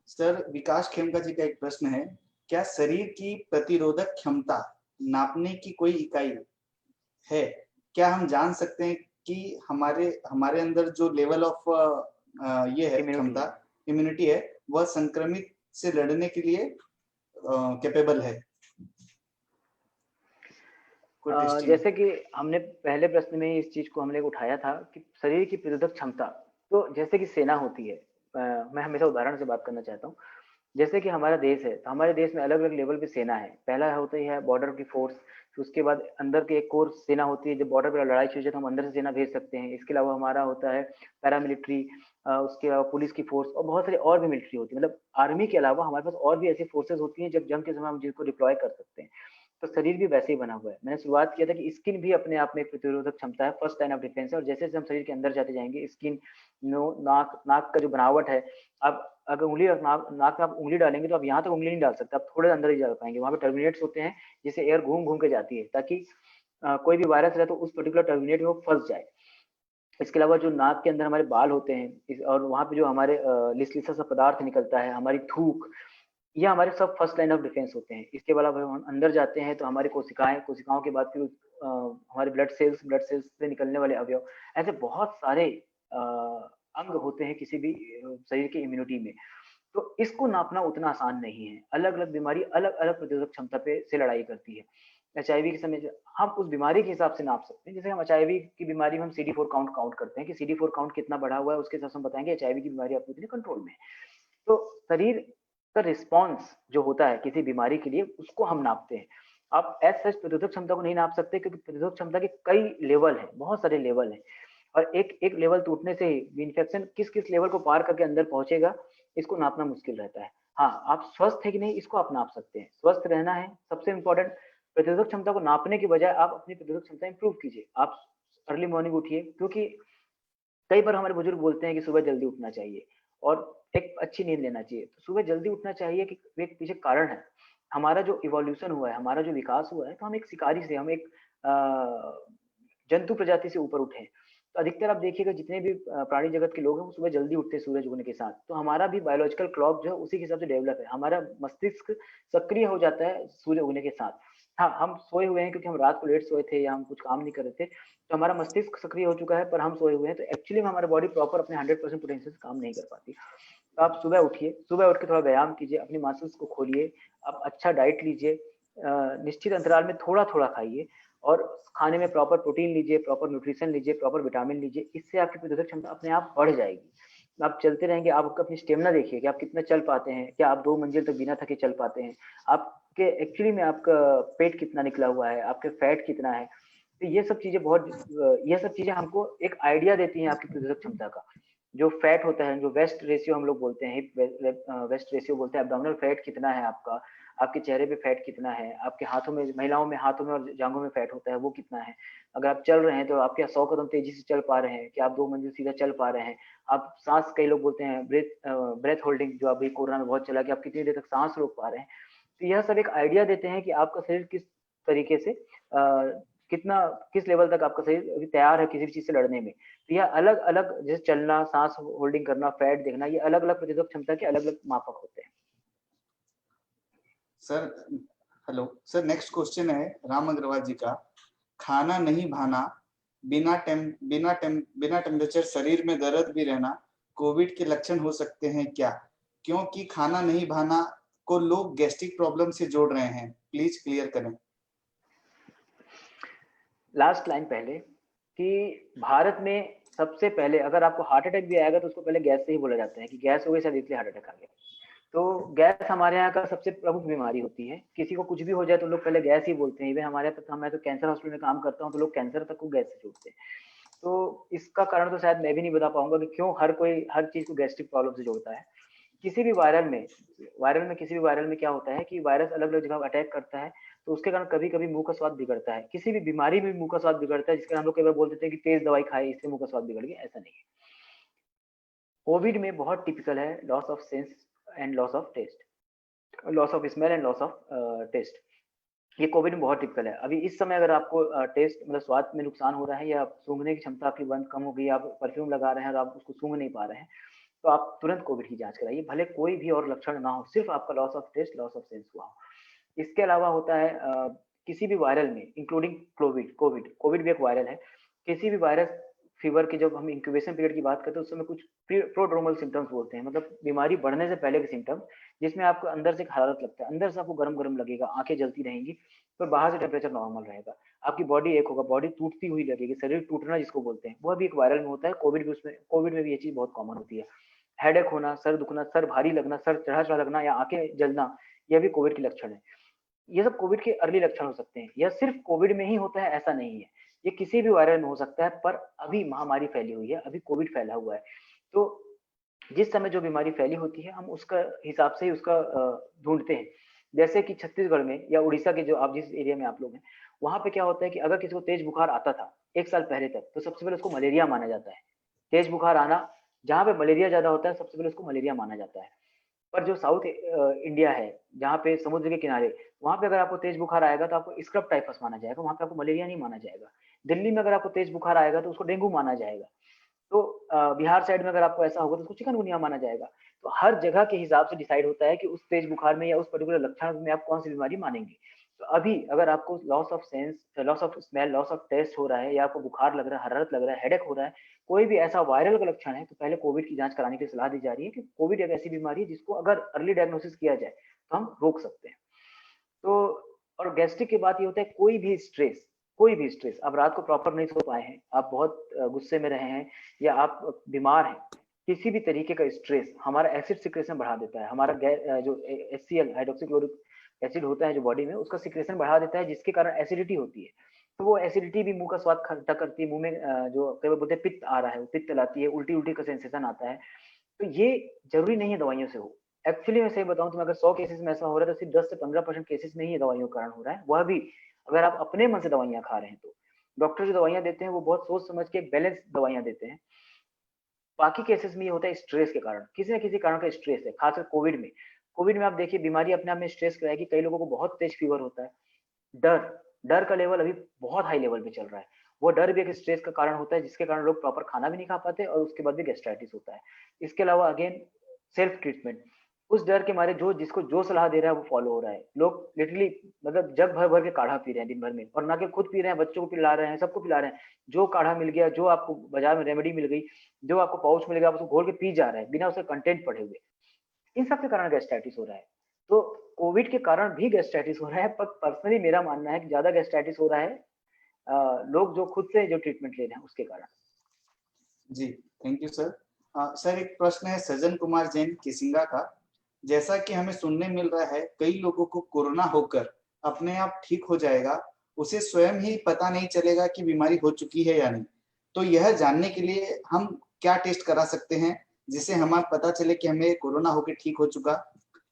सर विकास खेमका जी का एक प्रश्न है, क्या शरीर की प्रतिरोधक क्षमता नापने की कोई इकाई है? क्या हम जान सकते हैं कि हमारे हमारे अंदर जो लेवल ऑफ ये है इम्यूनिटी क्षमता, है। इम्यूनिटी है, वह संक्रमित से लड़ने के लिए कैपेबल है? कोई टेस्टिंग? जैसे कि हमने पहले प्रश्न में ही इस चीज़ को हमने उठाया था कि शरीर की प्रतिरोधक क्षमता, तो जैसे कि सेना होती है, मैं हमेशा उदाहरण से बात करना चाहता हूँ। जैसे कि हमारा देश है, तो हमारे देश में अलग-अलग लेवल पे सेना है। पहला होती है बॉर्डर की फ़ोर्स, फिर उसके बाद अंदर की एक और सेना होती है, जब बॉर्डर पे लड़ाई शुरू हो जाए तो हम अंदर से सेना भेज सकते हैं। इसके अलावा हमारा होता है पैरामिलिट्री, उसके अलावा पुलिस की फ़ोर्स और बहुत सारी और भी मिलिट्री होती है। मतलब आर्मी के अलावा हमारे पास और भी ऐसी फ़ोर्सेज़ होती हैं, जब जंग के समय हम जिनको डिप्लॉय कर सकते हैं। तो शरीर भी वैसे ही बना हुआ है। मैंने शुरुआत किया था कि स्किन भी अपने आप में एक प्रतिरोधक क्षमता है, फर्स्ट लाइन ऑफ डिफेंस है, और जैसे-जैसे हम शरीर के अंदर जाते जाएँगे, स्किन, नाक नाक का जो बनावट है, आप अगर नाक में आप उँगली डालेंगे तो आप यहाँ तक उँगली नहीं डाल सकते, आप थोड़े अंदर ही जा पाएँगे। वहाँ पे टर्मिनेट्स होते हैं, जिससे एयर घूम-घूम के जाती है, ताकि कोई भी वायरस रहे तो उस पर्टिकुलर टर्मिनेट में वो फँस जाए। इसके अलावा जो नाक के अंदर हमारे बाल होते हैं, और वहाँ पे जो हमारे लिसलिसा सा पदार्थ निकलता है, हमारी थूक, ये हमारे सब फर्स्ट लाइन ऑफ डिफेंस होते हैं। इसके अलावा हम अंदर जाते हैं तो हमारी कोशिकाओं के बाद फिर हमारे ब्लड सेल्स से निकलने वाले अवयव, ऐसे बहुत सारे अ, अंग होते हैं किसी भी शरीर की इम्यूनिटी में। तो इसको नापना उतना आसान नहीं है। अलग-अलग बीमारी अलग-अलग प्रतिरोधक क्षमता पे से लड़ाई करती है। एचआईवी के समय हम उस बीमारी के हिसाब से नाप सकते हैं। जैसे हम एचआईवी की बीमारी में हम सीडी4 काउंट करते हैं कि सीडी4 काउंट कितना बढ़ा हुआ है, उसके हिसाब से हम बताएँगे एचआईवी की बीमारी आपकी कितनी कंट्रोल में है। तो शरीर का रिस्पॉन्स जो होता है किसी बीमारी के लिए, उसको हम नापते हैं। आप एज़ सच प्रतिरोधक क्षमता को नहीं नाप सकते, क्योंकि प्रतिरोधक क्षमता के कई लेवल हैं, बहुत सारे लेवल हैं, और एक एक लेवल टूटने से ही इन्फेक्शन किस-किस लेवल को पार करके अंदर पहुँचेगा, इसको नापना मुश्किल रहता है। हाँ, आप स्वस्थ हैं कि नहीं, इसको आप नाप सकते हैं। स्वस्थ रहना है सबसे इम्पोर्टेंट। प्रतिरोधक क्षमता को नापने की बजाय आप अपनी प्रतिरोधक क्षमता इम्प्रूव कीजिए। आप अर्ली मॉर्निंग उठिए, क्योंकि कई बार हमारे बुजुर्ग बोलते हैं कि सुबह जल्दी उठना चाहिए और एक अच्छी नींद लेना चाहिए। तो सुबह जल्दी उठना चाहिए कि एक पीछे कारण है। हमारा जो इवोल्यूशन हुआ है, हमारा जो विकास हुआ है, तो हम एक शिकारी से, हम एक जंतु प्रजाति से ऊपर उठे हैं। तो अधिकतर आप देखिएगा जितने भी प्राणी जगत के लोग हैं, वो सुबह जल्दी उठते हैं सूरज उगने के साथ। तो हमारा भी बायोलॉजिकल क्लॉक जो है उसी के हिसाब से डेवलप है। हमारा मस्तिष्क सक्रिय हो जाता है सूर्य उगने के साथ। हाँ, हम सोए हुए हैं क्योंकि हम रात को लेट सोए थे या हम कुछ काम नहीं कर रहे थे, तो हमारा मस्तिष्क सक्रिय हो चुका है, पर हम सोए हुए हैं, तो एक्चुअली में हमारा बॉडी प्रॉपर अपने 100% पोटेंशियल से काम नहीं कर पाती। तो आप सुबह उठिए, सुबह उठ के थोड़ा व्यायाम कीजिए, अपनी मसल्स को खोलिए, आप अच्छा डाइट लीजिए, निश्चित अंतराल में थोड़ा-थोड़ा खाइए, और खाने में प्रॉपर प्रोटीन लीजिए, प्रॉपर न्यूट्रिशन लीजिए, प्रॉपर विटामिन लीजिए, इससे आपकी प्रतिरोधक क्षमता अपने आप बढ़ जाएगी। आप चलते रहेंगे, आप अपनी स्टेमिना देखिए कि आप कितना चल पाते हैं, क्या आप 2 मंजिल तक बिना थके चल पाते हैं? आपके एक्चुअली में आपका पेट कितना निकला हुआ है, आपके फैट कितना है? तो ये सब चीज़ें ये सब चीज़ें हमको एक आइडिया देती हैं आपकी प्रतिरोधक क्षमता का। जो फैट होता है, जो वेस्ट रेशियो हम लोग बोलते हैं, वेस्ट रेशियो बोलते हैं, एब्डोमिनल फैट कितना है आपका, आपके चेहरे पे फैट कितना है, आपके हाथों में, महिलाओं में हाथों में और जांघों में फैट होता है, वो कितना है। अगर आप चल रहे हैं, तो आप क्या 100 कदम तेज़ी से चल पा रहे हैं? क्या आप 2 मंजिल सीधा चल पा रहे हैं? आप साँस, कई लोग बोलते हैं ब्रेथ होल्डिंग, जो अभी कोरोना में बहुत चला, कि आप कितनी देर तक साँस रोक पा रहे हैं। तो यह सब एक आइडिया देते हैं कि आपका शरीर किस तरीके से कितना, किस लेवल तक आपका शरीर अभी तैयार है किसी भी चीज़ से लड़ने में। तो यह अलग-अलग, जैसे चलना, साँस होल्डिंग करना, फैट देखना, ये अलग-अलग प्रतिरोधक क्षमता के अलग-अलग मापक होते हैं। Sir hello sir, next question है राम अग्रवाल जी का। खाना नहीं भाना, बिना टेम्परेचर शरीर में दर्द भी रहना कोविड के लक्षण हो सकते हैं क्या? क्योंकि खाना नहीं भाना को लोग गैस्ट्रिक प्रॉब्लम से जोड़ रहे हैं, प्लीज क्लियर करें। लास्ट लाइन पहले, कि भारत में सबसे पहले अगर आपको हार्ट अटैक भी आएगा, तो उसको पहले गैस से ही बोला जाता है कि गैस हो गई, शायद इसलिए हार्ट अटैक आ गया। तो गैस हमारे यहाँ का सबसे प्रमुख बीमारी होती है। किसी को कुछ भी हो जाए तो लोग पहले गैस ही बोलते हैं। इवन हमारे यहाँ तक, मैं तो कैंसर हॉस्पिटल में काम करता हूँ, तो लोग कैंसर तक को गैस से जोड़ते हैं। तो इसका कारण तो शायद मैं भी नहीं बता पाऊंगा कि क्यों हर कोई हर चीज को गैस्ट्रिक प्रॉब्लम से जोड़ता है। किसी भी किसी भी वायरल में क्या होता है कि वायरस अलग-अलग जगह अटैक करता है, तो उसके कारण कभी-कभी मुँह का स्वाद बिगड़ता है। किसी भी बीमारी में मुँह का स्वाद बिगड़ता है, जिसके कारण हम लोग कई बार बोल देते हैं कि तेज़ दवाई खाए, इससे मुँह का स्वाद बिगड़ गया, ऐसा नहीं है। कोविड में बहुत टिपिकल है loss of sense and loss of taste, loss of smell and loss of taste. ये कोविड में बहुत टिपिकल है। अभी इस समय अगर आपको टेस्ट मतलब स्वाद में नुकसान हो रहा है, या सूंघने की क्षमता आपकी बंद कम हो गई, आप परफ्यूम लगा रहे हैं और आप उसको सूंघ नहीं पा रहे हैं, तो आप तुरंत कोविड की जाँच कराइए, भले कोई भी और लक्षण ना हो, सिर्फ़ आपका loss of taste, loss of sense हुआ हो। इसके अलावा होता है किसी भी वायरल में, इंक्लूडिंग कोविड भी एक वायरल है। किसी भी वायरस फीवर की जब हम इंक्यूबेशन पीरियड की बात करते हैं, उस समय कुछ प्रोड्रोमल सिम्पटम्स बोलते हैं, मतलब बीमारी बढ़ने से पहले के सिम्पटम्स, जिसमें आपको अंदर से एक हरारत लगता है, अंदर से आपको गरम-गरम लगेगा, आँखें जलती रहेंगी, पर बाहर से टेम्परेचर नॉर्मल रहेगा। आपकी बॉडी एक होगा, बॉडी टूटती हुई लगेगी, शरीर टूटना जिसको बोलते हैं, वह भी एक वायरल में होता है। कोविड में भी ये चीज़ बहुत कॉमन होती है। हेडेक होना, सर दुखना, सर भारी लगना, सर चढ़ा-चढ़ा लगना या आँखें जलना, यह भी कोविड के लक्षण है। ये सब कोविड के अर्ली लक्षण हो सकते हैं। यह सिर्फ कोविड में ही होता है ऐसा नहीं है। ये किसी भी वायरल में हो सकता है, पर अभी महामारी फैली हुई है, अभी कोविड फैला हुआ है। तो जिस समय जो बीमारी फैली होती है, हम उसका हिसाब से ही उसका ढूँढते हैं। जैसे कि छत्तीसगढ़ में या उड़ीसा के जो आप जिस एरिया में आप लोग हैं, वहाँ पे क्या होता है कि अगर किसी को तेज बुखार आता था 1 साल पहले तक, तो सबसे पहले उसको मलेरिया माना जाता है। तेज बुखार आना, जहाँ पे मलेरिया ज़्यादा होता है, सबसे पहले उसको मलेरिया माना जाता है। पर जो साउथ इंडिया है, जहाँ पे समुद्र के किनारे, वहाँ पे अगर आपको तेज बुखार आएगा तो आपको स्क्रब टाइफस माना जाएगा, वहाँ पे आपको मलेरिया नहीं माना जाएगा। दिल्ली में अगर आपको तेज बुखार आएगा तो उसको डेंगू माना जाएगा। तो बिहार साइड में अगर आपको ऐसा होगा तो उसको चिकनगुनिया माना जाएगा। तो हर जगह के हिसाब से डिसाइड होता है कि उस तेज बुखार में या उस पर्टिकुलर लक्षण में आप कौन सी बीमारी मानेंगे। तो अभी अगर आपको loss of sense, loss of smell, loss of taste हो रहा है या आपको बुखार लग रहा है, हरारत लग रहा है, हेडेक हो रहा है, कोई भी ऐसा वायरल का लक्षण है, तो पहले कोविड की जांच कराने की सलाह दी जा रही है कि कोविड एक ऐसी बीमारी है जिसको अगर अर्ली डायग्नोसिस किया जाए तो हम रोक सकते हैं। तो और गैस्ट्रिक की बात ये होता है, कोई भी स्ट्रेस, आप रात को प्रॉपर नहीं सो पाए हैं, आप बहुत गुस्से में रहे हैं या आप बीमार हैं, किसी भी तरीके का स्ट्रेस हमारा एसिड सिक्रेशन बढ़ा देता है। हमारा जो HCl हाइड्रोक्सीक्लोरिक एसिड होता है जो बॉडी में, उसका सिक्रेशन बढ़ा देता है, जिसके कारण एसिडिटी होती है। तो वो एसिडिटी भी मुंह का स्वाद खट्टा करती है, मुंह में जो कई बार बोलते हैं पित्त आ रहा है, वो पित्त लाती है, उल्टी उल्टी का सेंसेशन आता है। तो ये जरूरी नहीं है दवाइयों से हो। एक्चुअली मैं सही बताऊं तो अगर 100 केसेस में ऐसा हो रहा है तो सिर्फ 10 से 15% केसेस में ही ये दवाइयों के कारण हो रहा है, वह भी अगर आप अपने मन से दवाइयां खा रहे हैं तो। डॉक्टर जो दवाइयां देते हैं वो बहुत सोच समझ के बैलेंस दवाइयां देते हैं। बाकी केसेस में ये होता है स्ट्रेस के कारण, किसी ना किसी कारण का स्ट्रेस है, खासकर कोविड में आप देखिए बीमारी अपने आप में स्ट्रेस कराएगी। कई लोगों को बहुत तेज फीवर होता है। डर डर का लेवल अभी बहुत हाई लेवल पे चल रहा है। वो डर भी एक स्ट्रेस का कारण होता है, जिसके कारण लोग प्रॉपर खाना भी नहीं खा पाते और उसके बाद भी गैस्ट्राइटिस होता है। इसके अलावा अगेन सेल्फ ट्रीटमेंट, उस डर के मारे जो जिसको जो सलाह दे रहा है वो फॉलो हो रहा है। लोग लिटरली मतलब जग भर भर के काढ़ा पी रहे हैं दिन भर में, और ना कि खुद पी रहे हैं, बच्चों को पिला रहे हैं, सबको पिला रहे हैं। जो काढ़ा मिल गया, जो आपको बाजार में रेमेडी मिल गई, जो आपको पाउच मिल गया, आप उसको घोल के पी जा रहे हैं बिना उसके कंटेंट पढ़े हुए। इन सब के कारण गैस्ट्राइटिस हो रहा है। तो कोविड के कारण भी गैस्ट्राइटिस हो रहा है, पर पर्सनली मेरा मानना है कि ज्यादा गैस्ट्राइटिस हो रहा है लोग जो खुद से जो ट्रीटमेंट ले रहे हैं उसके कारण। जी, थैंक यू सर। सर एक प्रश्न है सज्जन कुमार जैन किसिंगा का। जैसा कि हमें सुनने मिल रहा है कई लोगों को कोरोना होकर अपने आप ठीक हो जाएगा, उसे स्वयं ही पता नहीं चलेगा कि बीमारी हो चुकी है या नहीं। तो यह जानने के लिए हम क्या टेस्ट करा सकते हैं जिससे हमें पता चले कि हमें कोरोना होकर ठीक हो चुका।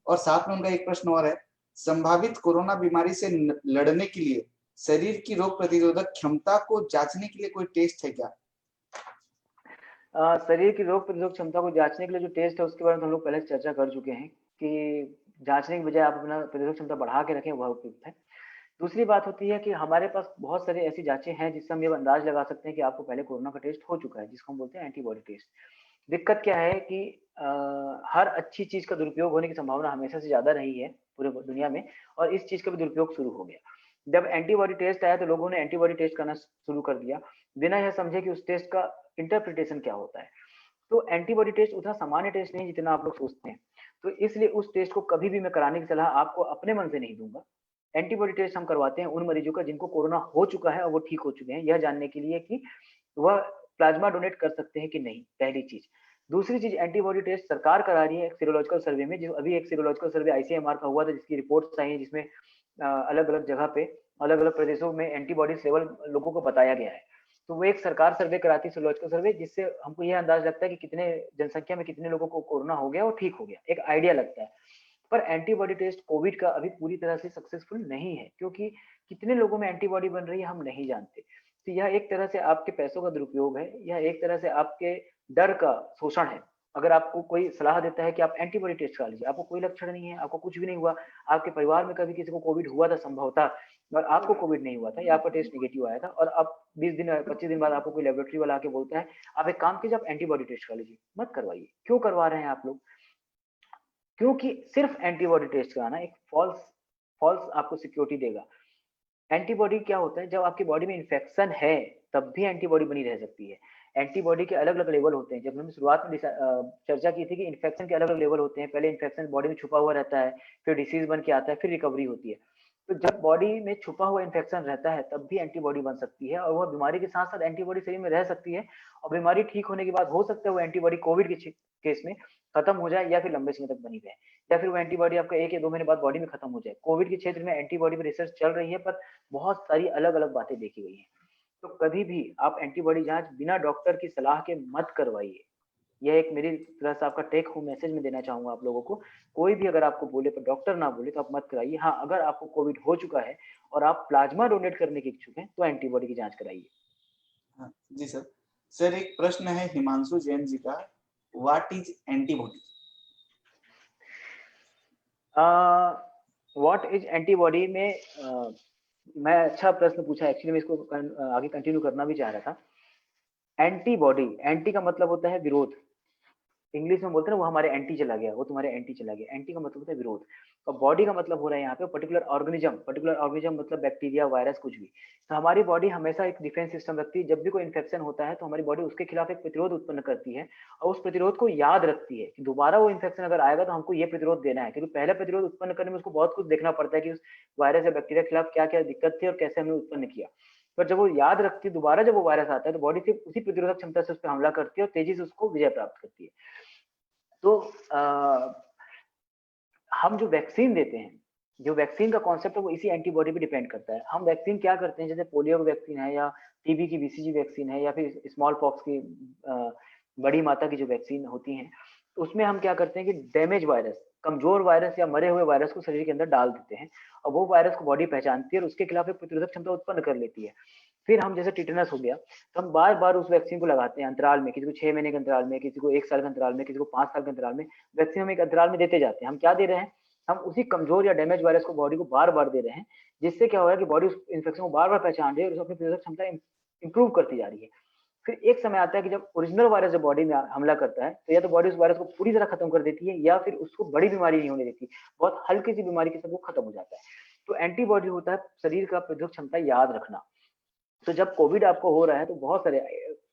और साथ में उनका एक प्रश्न और है, संभावित कोरोना बीमारी से लड़ने के लिए शरीर की रोग प्रतिरोधक क्षमता को जांचने के लिए कोई टेस्ट है क्या? शरीर की रोग प्रतिरोधक क्षमता को जांचने के लिए जो टेस्ट है उसके बारे में हम लोग पहले चर्चा कर चुके हैं कि जांचने की बजाय आप अपना प्रतिरोधक क्षमता बढ़ा के रखें, वह उपयुक्त है। दूसरी बात होती है कि हमारे पास बहुत सारी ऐसी जांचें हैं जिससे हम ये अंदाज लगा सकते हैं कि आपको पहले कोरोना का टेस्ट हो चुका है, जिसको हम बोलते हैं एंटीबॉडी टेस्ट। दिक्कत क्या है कि हर अच्छी चीज का दुरुपयोग होने की संभावना हमेशा से ज्यादा रही है पूरे दुनिया में, और इस चीज का भी दुरुपयोग शुरू हो गया। जब एंटीबॉडी टेस्ट आया तो लोगों ने एंटीबॉडी टेस्ट करना शुरू कर दिया, बिना यह समझे कि उस टेस्ट का इंटरप्रिटेशन क्या होता है। तो एंटीबॉडी टेस्ट उतना सामान्य टेस्ट नहीं जितना आप लोग सोचते हैं। तो इसलिए उस टेस्ट को कभी भी मैं कराने की सलाह आपको अपने मन से नहीं दूंगा। एंटीबॉडी टेस्ट हम करवाते हैं उन मरीजों का जिनको कोरोना हो चुका है और वो ठीक हो चुके हैं, यह जानने के लिए कि वह प्लाज्मा डोनेट कर सकते हैं कि नहीं, पहली चीज। दूसरी चीज, एंटीबॉडी टेस्ट सरकार करा रही है एक सीरोलॉजिकल सर्वे में, जो अभी एक सीरोलॉजिकल सर्वे ICMR का हुआ था जिसकी रिपोर्ट्स आई है, जिसमें अलग अलग जगह पे अलग अलग प्रदेशों में एंटीबॉडीज लेवल लोगों को बताया गया है। तो वो एक सरकार सर्वे कराती है, सीरोलॉजिकल सर्वे, जिससे हमको यह अंदाज लगता है कि कितने जनसंख्या में कितने लोगों को कोरोना हो गया और ठीक हो गया, एक आइडिया लगता है। पर एंटीबॉडी टेस्ट कोविड का अभी पूरी तरह से सक्सेसफुल नहीं है, क्योंकि कितने लोगों में एंटीबॉडी बन रही है हम नहीं जानते। तो यह एक तरह से आपके पैसों का दुरुपयोग है, यह एक तरह से आपके डर का शोषण है। अगर आपको कोई सलाह देता है कि आप एंटीबॉडी टेस्ट करा लीजिए, आपको कोई लक्षण नहीं है, आपको कुछ भी नहीं हुआ, आपके परिवार में कभी किसी को कोविड हुआ था संभवतः और आपको कोविड नहीं हुआ था या आपका टेस्ट नेगेटिव आया था, और अब 20 दिन 25 दिन बाद आपको कोई लेबोरेटरी वाला आके बोलता है आप एक काम कीजिए, आप एंटीबॉडी टेस्ट कर लीजिए, मत करवाइए। क्यों करवा रहे हैं आप लोग? क्योंकि सिर्फ एंटीबॉडी टेस्ट कराना एक फॉल्स फॉल्स आपको सिक्योरिटी देगा। एंटीबॉडी क्या होता है, जब आपकी बॉडी में इन्फेक्शन है तब भी एंटीबॉडी बनी रह सकती है। एंटीबॉडी के अलग अलग लेवल होते हैं, जब हमने शुरुआत में चर्चा की थी कि इन्फेक्शन के अलग अलग लेवल होते हैं। पहले इन्फेक्शन बॉडी में छुपा हुआ रहता है, फिर डिसीज बन के आता है, फिर रिकवरी होती है। तो जब बॉडी में छुपा हुआ इन्फेक्शन रहता है तब भी एंटीबॉडी बन सकती है, और वह बीमारी के साथ साथ एंटीबॉडी शरीर में रह सकती है, और बीमारी ठीक होने के बाद हो सकता है वो एंटीबॉडी कोविड के केस में खत्म हो जाए, या फिर लंबे समय तक बनी रहे, या फिर वो एंटीबॉडी आपका 1 या 2 महीने बाद बॉडी में खत्म हो जाए। कोविड के क्षेत्र में एंटीबॉडी पर रिसर्च चल रही है, पर बहुत सारी अलग अलग बातें देखी गई हैं। तो कभी भी आप एंटीबॉडी जांच बिना डॉक्टर की सलाह के मत करवाइए। यह एक मेरी तरह से आपका टेक होम मैसेज में देना चाहूंगा आप लोगों को। कोई भी अगर आपको बोले पर डॉक्टर ना बोले तो आप मत कराइए। हाँ, अगर आपको कोविड हो चुका है और आप प्लाज्मा डोनेट करने के इच्छुक हैं तो एंटीबॉडी की जांच कराइए। हाँ, जी सर। सर एक प्रश्न है हिमांशु जैन जी का, what is antibody? What is antibody में मैं अच्छा प्रश्न पूछा, एक्चुअली मैं इसको आगे कंटिन्यू करना भी चाह रहा था। एंटीबॉडी, एंटी का मतलब होता है विरोध, इंग्लिश में बोलते हैं ना, वो हमारे एंटी चला गया, वो तुम्हारे एंटी चला गया। एंटी का मतलब होता है विरोध, और बॉडी का मतलब हो रहा है यहाँ पे पर्टिकुलर ऑर्गेनिज्म। पर्टिकुलर ऑर्गेनिज्म मतलब बैक्टीरिया, वायरस, कुछ भी। तो हमारी बॉडी हमेशा एक डिफेंस सिस्टम रखती है। जब भी कोई इन्फेक्शन होता है तो हमारी बॉडी उसके खिलाफ एक प्रतिरोध उत्पन्न करती है, और उस प्रतिरोध को याद रखती है कि दोबारा वो इन्फेक्शन अगर आएगा तो हमको ये प्रतिरोध देना है, क्योंकि पहले प्रतिरोध उत्पन्न करने में उसको बहुत कुछ देखना पड़ता है कि उस वायरस या बैक्टीरिया के खिलाफ क्या क्या दिक्कत थी और कैसे हमने उत्पन्न किया। पर जब वो याद रखती है, दोबारा जब वो वायरस आता है तो बॉडी सिर्फ उसी प्रतिरोधक क्षमता से उस पर हमला करती है और तेजी से उसको विजय प्राप्त करती है। तो हम जो वैक्सीन देते हैं, जो वैक्सीन का कॉन्सेप्ट है वो इसी एंटीबॉडी पे डिपेंड करता है। हम वैक्सीन क्या करते हैं, जैसे पोलियो की वैक्सीन है, या टीबी की बीसीजी वैक्सीन है, या फिर स्मॉल पॉक्स की बड़ी माता की जो वैक्सीन होती हैं, उसमें हम क्या करते हैं कि डैमेज वायरस, कमजोर वायरस या मरे हुए वायरस को शरीर के अंदर डाल देते हैं, और वो वायरस को बॉडी पहचानती है और उसके खिलाफ एक प्रतिरोधक क्षमता उत्पन्न कर लेती है। फिर हम, जैसे टिटेनस हो गया, तो हम बार बार उस वैक्सीन को लगाते हैं अंतराल में, किसी को 6 महीने के अंतराल में, किसी को 1 साल के अंतराल में, किसी को 5 साल के अंतराल में। वैक्सीन हम एक अंतराल में देते जाते हैं। हम क्या दे रहे हैं, हम उसी कमजोर या डैमेज वायरस को बॉडी को बार बार दे रहे हैं, जिससे क्या होगा कि बॉडी उस इन्फेक्शन को बार बार पहचान रही है और अपनी प्रतिरोधक क्षमता इंप्रूव करती जा रही है। फिर एक समय आता है कि जब ओरिजिनल वायरस जब बॉडी में हमला करता है, तो या तो बॉडी उस वायरस को पूरी तरह खत्म कर देती है, या फिर उसको बड़ी बीमारी नहीं होने देती, बहुत हल्की सी बीमारी के साथ वो खत्म हो जाता है। तो एंटीबॉडी होता है शरीर का प्रतिरोधक क्षमता याद रखना। तो जब कोविड आपको हो रहा है तो बहुत सारे,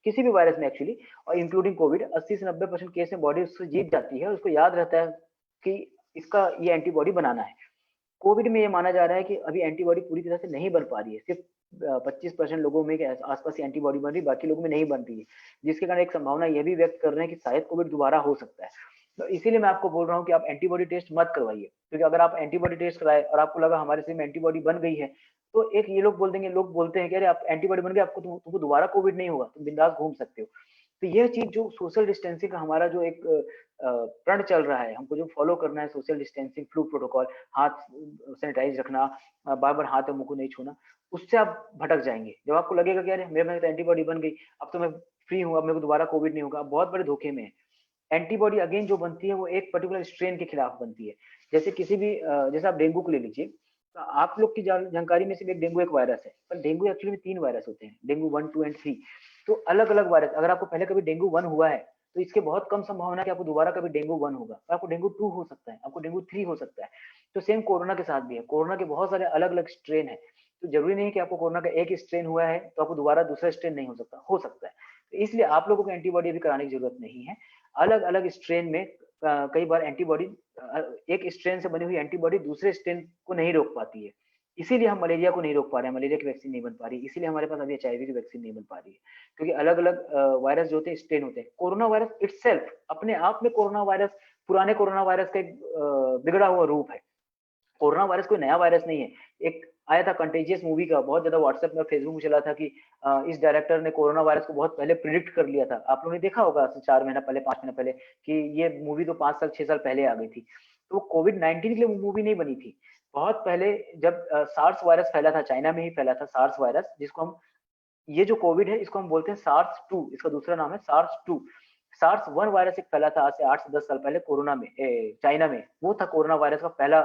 किसी भी वायरस में एक्चुअली, और इंक्लूडिंग कोविड, 80 से 90% केस में बॉडी उससे जीत जाती है, उसको याद रहता है कि इसका ये एंटीबॉडी बनाना है। कोविड में ये माना जा रहा है कि अभी एंटीबॉडी पूरी तरह से नहीं बन पा रही है, सिर्फ 25% लोगों में के आसपास ही एंटीबॉडी बन रही है, बाकी लोगों में नहीं बन रही है, जिसके कारण एक संभावना यह भी व्यक्त कर रहे हैं कि शायद कोविड दोबारा हो सकता है। तो इसीलिए मैं आपको बोल रहा हूँ कि आप एंटीबॉडी टेस्ट मत करवाइए, क्योंकि अगर आप एंटीबॉडी टेस्ट कराए और आपको लगा हमारे शरीर में एंटीबॉडी बन गई है, तो एक ये लोग बोल देंगे, लोग बोलते हैं कि अरे आप एंटीबॉडी बन गई, आपको तुमको दोबारा कोविड नहीं होगा, तुम बिंदास घूम सकते हो। तो यह चीज, जो सोशल डिस्टेंसिंग का हमारा जो एक प्रण चल रहा है, हमको जो फॉलो करना है, सोशल डिस्टेंसिंग, फ्लू प्रोटोकॉल, हाथ सैनिटाइज रखना, बार बार हाथ और मुंह को नहीं छूना, उससे आप भटक जाएंगे। जब आपको लगेगा कि अरे मेरे में तो एंटीबॉडी बन गई, अब तो मैं फ्री हूँ, अब मेरे को दोबारा कोविड नहीं होगा, आप बहुत बड़े धोखे में है। एंटीबॉडी अगेन जो बनती है वो एक पर्टिकुलर स्ट्रेन के खिलाफ बनती है। जैसे किसी भी जैसे आप डेंगू को ले लीजिए, तो आप लोग की जानकारी में सिर्फ एक डेंगू एक वायरस है, पर डेंगू एक्चुअली में 3 वायरस होते हैं, डेंगू 1, 2 एंड 3। तो अलग अलग वायरस, अगर आपको पहले कभी डेंगू 1 हुआ है तो इसके बहुत कम संभावना है कि आपको दोबारा कभी डेंगू 1 होगा, आपको डेंगू 2 हो सकता है, आपको डेंगू 3 हो सकता है। तो सेम कोरोना के साथ भी है, कोरोना के बहुत सारे अलग अलग स्ट्रेन है। तो जरूरी नहीं कि आपको कोरोना का एक स्ट्रेन हुआ है तो आपको दोबारा दूसरा स्ट्रेन नहीं हो सकता है। तो इसलिए आप लोगों को एंटीबॉडी अभी कराने की जरूरत नहीं है। अलग अलग स्ट्रेन में कई बार एंटीबॉडी, एक स्ट्रेन से बनी हुई एंटीबॉडी दूसरे स्ट्रेन को नहीं रोक पाती है। इसीलिए हम मलेरिया को नहीं रोक पा रहे हैं, मलेरिया की वैक्सीन नहीं बन पा रही, इसीलिए हमारे पास अभी एचआईवी की वैक्सीन नहीं बन पा रही है, क्योंकि अलग अलग वायरस जो होते हैं स्ट्रेन होते हैं। कोरोना वायरस इटसेल्फ अपने आप में, कोरोना वायरस पुराने कोरोना वायरस का एक बिगड़ा हुआ रूप है। कोरोना वायरस कोई नया वायरस नहीं है। एक आया था कंटेजियस मूवी का, बहुत ज्यादा व्हाट्सएप में फेसबुक में चला था कि इस डायरेक्टर ने कोरोना वायरस को बहुत पहले प्रिडिक्ट कर लिया था। आप लोगों ने देखा होगा 4 महीना पहले, 5 महीना पहले, कि ये मूवी तो 5 साल 6 साल पहले आ गई थी। तो कोविड-19 के लिए वो मूवी नहीं बनी थी। बहुत पहले जब सार्स वायरस फैला था, चाइना में ही फैला था सार्स वायरस, जिसको हम, ये जो कोविड है इसको हम बोलते हैं सार्स 2, इसका दूसरा नाम है सार्स 2। सार्स 1 वायरस एक फैला था आज से 8 से 10 साल पहले कोरोना में, चाइना में, वो था कोरोना वायरस का पहला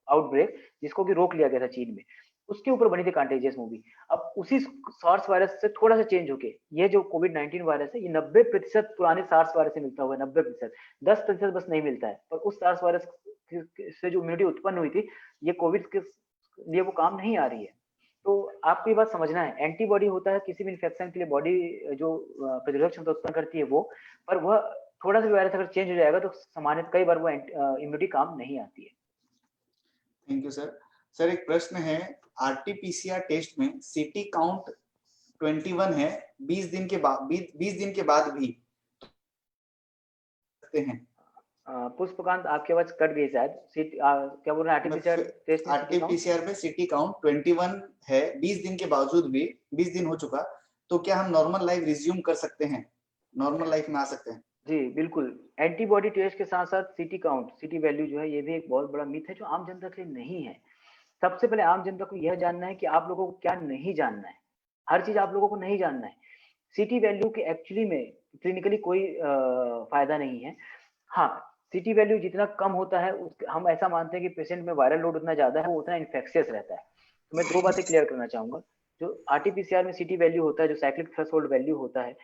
आउटब्रेक, जिसको कि रोक लिया गया था चीन में। उसके ऊपर बनी थी कंटेजियस मूवी। अब उसी सार्स वायरस से थोड़ा सा चेंज होके ये जो कोविड-19 वायरस है, ये 90% पुराने सार्स वायरस से मिलता हुआ है, 90%। 10% बस नहीं मिलता है, पर उस सार्स वायरस से जो इम्यूनिटी उत्पन्न हुई थी, ये कोविड के लिए वो काम नहीं आ रही है। तो आपको ये बात समझना है, एंटीबॉडी होता है किसी भी इन्फेक्शन के लिए बॉडी जो प्रतिरोधक क्षमता उत्पन्न करती है वो, पर वह थोड़ा सा भी वायरस अगर चेंज हो जाएगा तो सामान्य कई बार वो इम्यूनिटी काम नहीं आती है। Thank you sir. सर एक प्रश्न है, आरटीपीसीआर टेस्ट में सीटी काउंट 21 है, 20 दिन के बाद 20 दिन के बाद भी सकते हैं। पुष्पकांत आपकी आवाज कट गई शायद। क्या बोल रहे हैं? आरटीपीसीआर टेस्ट में सीटी काउंट आरटीपीसीआर में सीटी काउंट 21 है, 20 दिन के बावजूद भी 20 दिन हो चुका, तो क्या हम नॉर्मल लाइफ रिज्यूम कर सकते हैं, नॉर्मल लाइफ में आ सकते हैं? जी बिल्कुल। एंटीबॉडी टेस्ट के साथ साथ सीटी काउंट, सीटी वैल्यू जो है, ये भी एक बहुत बड़ा मिथ है जो आम जनता के लिए नहीं है। सबसे पहले आम जनता को यह जानना है कि आप लोगों को क्या नहीं जानना है। हर चीज आप लोगों को नहीं जानना है। सीटी वैल्यू के एक्चुअली में क्लिनिकली कोई फायदा नहीं है। हाँ, सीटी वैल्यू जितना कम होता है हम ऐसा मानते हैं कि पेशेंट में वायरल लोड उतना ज्यादा है, वो उतना इन्फेक्शियस रहता है। तो मैं दो बातें क्लियर करना चाहूंगा। जो आरटीपीसीआर में सीटी वैल्यू होता है, जो साइक्लिक थ्रेशोल्ड वैल्यू होता है,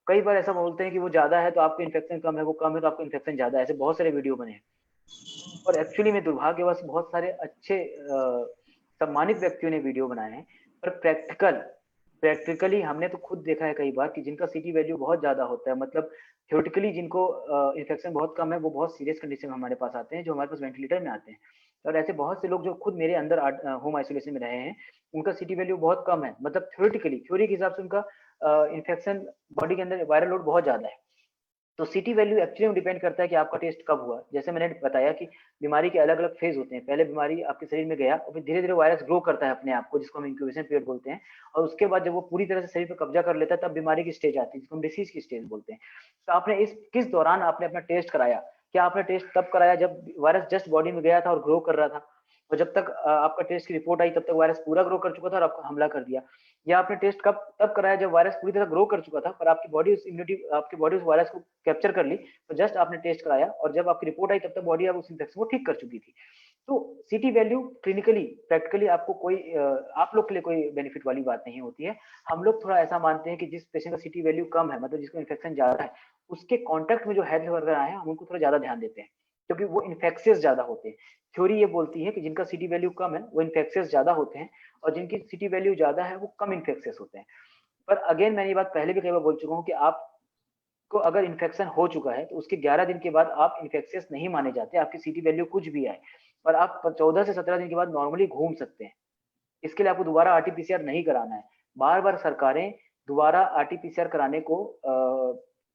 कई बार ऐसा बोलते हैं कि वो ज्यादा है तो आपको इन्फेक्शन कम है, वो कम है तो आपको इन्फेक्शन ज्यादा है। ऐसे बहुत सारे वीडियो बने हैं और एक्चुअली में दुर्भाग्यवश बहुत सारे अच्छे सम्मानित व्यक्तियों ने वीडियो बनाए हैं, पर प्रैक्टिकली हमने तो खुद देखा है कई बार कि जिनका सीटी वैल्यू बहुत ज्यादा होता है, मतलब थ्योरेटिकली जिनको इन्फेक्शन बहुत कम है, वो बहुत सीरियस कंडीशन में हमारे पास आते हैं, जो हमारे पास वेंटिलेटर में आते हैं। और ऐसे बहुत से लोग जो खुद मेरे अंदर होम आइसोलेशन में रहे हैं, उनका सीटी वैल्यू बहुत कम है, मतलब थ्योरेटिकली थ्योरी के हिसाब से उनका इन्फेक्शन बॉडी के अंदर वायरल लोड बहुत ज्यादा है। तो सीटी वैल्यू एक्चुअली में डिपेंड करता है कि आपका टेस्ट कब हुआ। जैसे मैंने बताया कि बीमारी के अलग अलग फेज होते हैं। पहले बीमारी आपके शरीर में गया और फिर धीरे धीरे वायरस ग्रो करता है अपने आप को, जिसको हम इंक्यूबेशन पीरियड बोलते हैं। और उसके बाद जब वो पूरी तरह से शरीर पर कब्जा कर लेता है, तब बीमारी की स्टेज आती है, जिसको हम डिसीज की स्टेज बोलते हैं। तो आपने इस किस दौरान आपने अपना टेस्ट कराया? क्या आपने टेस्ट तब कराया जब वायरस जस्ट बॉडी में गया था और ग्रो कर रहा था, और जब तक आपका टेस्ट की रिपोर्ट आई तब तक वायरस पूरा ग्रो कर चुका था और आपको हमला कर दिया? या आपने टेस्ट कब तब कराया जब वायरस पूरी तरह ग्रो कर चुका था, पर आपकी बॉडी उस इम्यूनिटी आपकी बॉडी उस वायरस को कैप्चर कर ली, तो जस्ट आपने टेस्ट कराया और जब आपकी रिपोर्ट आई तब तक बॉडी अब उस इन्फेक्शन को ठीक कर चुकी थी। तो सीटी वैल्यू क्लिनिकली प्रैक्टिकली आपको कोई आप लोग के लिए कोई बेनिफिट वाली बात नहीं होती है। हम लोग थोड़ा ऐसा मानते हैं कि जिस पेशेंट का सीटी वैल्यू कम है, मतलब जिसको इन्फेक्शन ज्यादा है, उसके कॉन्टेक्ट में जो हेल्थ वर्कर आए हैं, हम उनको थोड़ा ज्यादा ध्यान देते हैं, क्योंकि वो इन्फेक्शियस ज्यादा होते हैं। थ्योरी ये बोलती है कि जिनका सीटी वैल्यू कम है वो इन्फेक्शियस ज्यादा होते हैं, और जिनकी सीटी वैल्यू ज्यादा है वो कम इन्फेक्शियस होते हैं। पर अगेन मैंने ये बात पहले भी कई बार बोल चुका हूँ कि आपको अगर इन्फेक्शन हो चुका है तो उसके 11 दिन के बाद आप इन्फेक्शियस नहीं माने जाते, आपकी सीटी वैल्यू कुछ भी आए। पर आप 14 से 17 दिन के बाद नॉर्मली घूम सकते हैं। इसके लिए आपको दोबारा आरटीपीसीआर नहीं कराना है। बार बार सरकारें दोबारा आरटीपीसीआर कराने को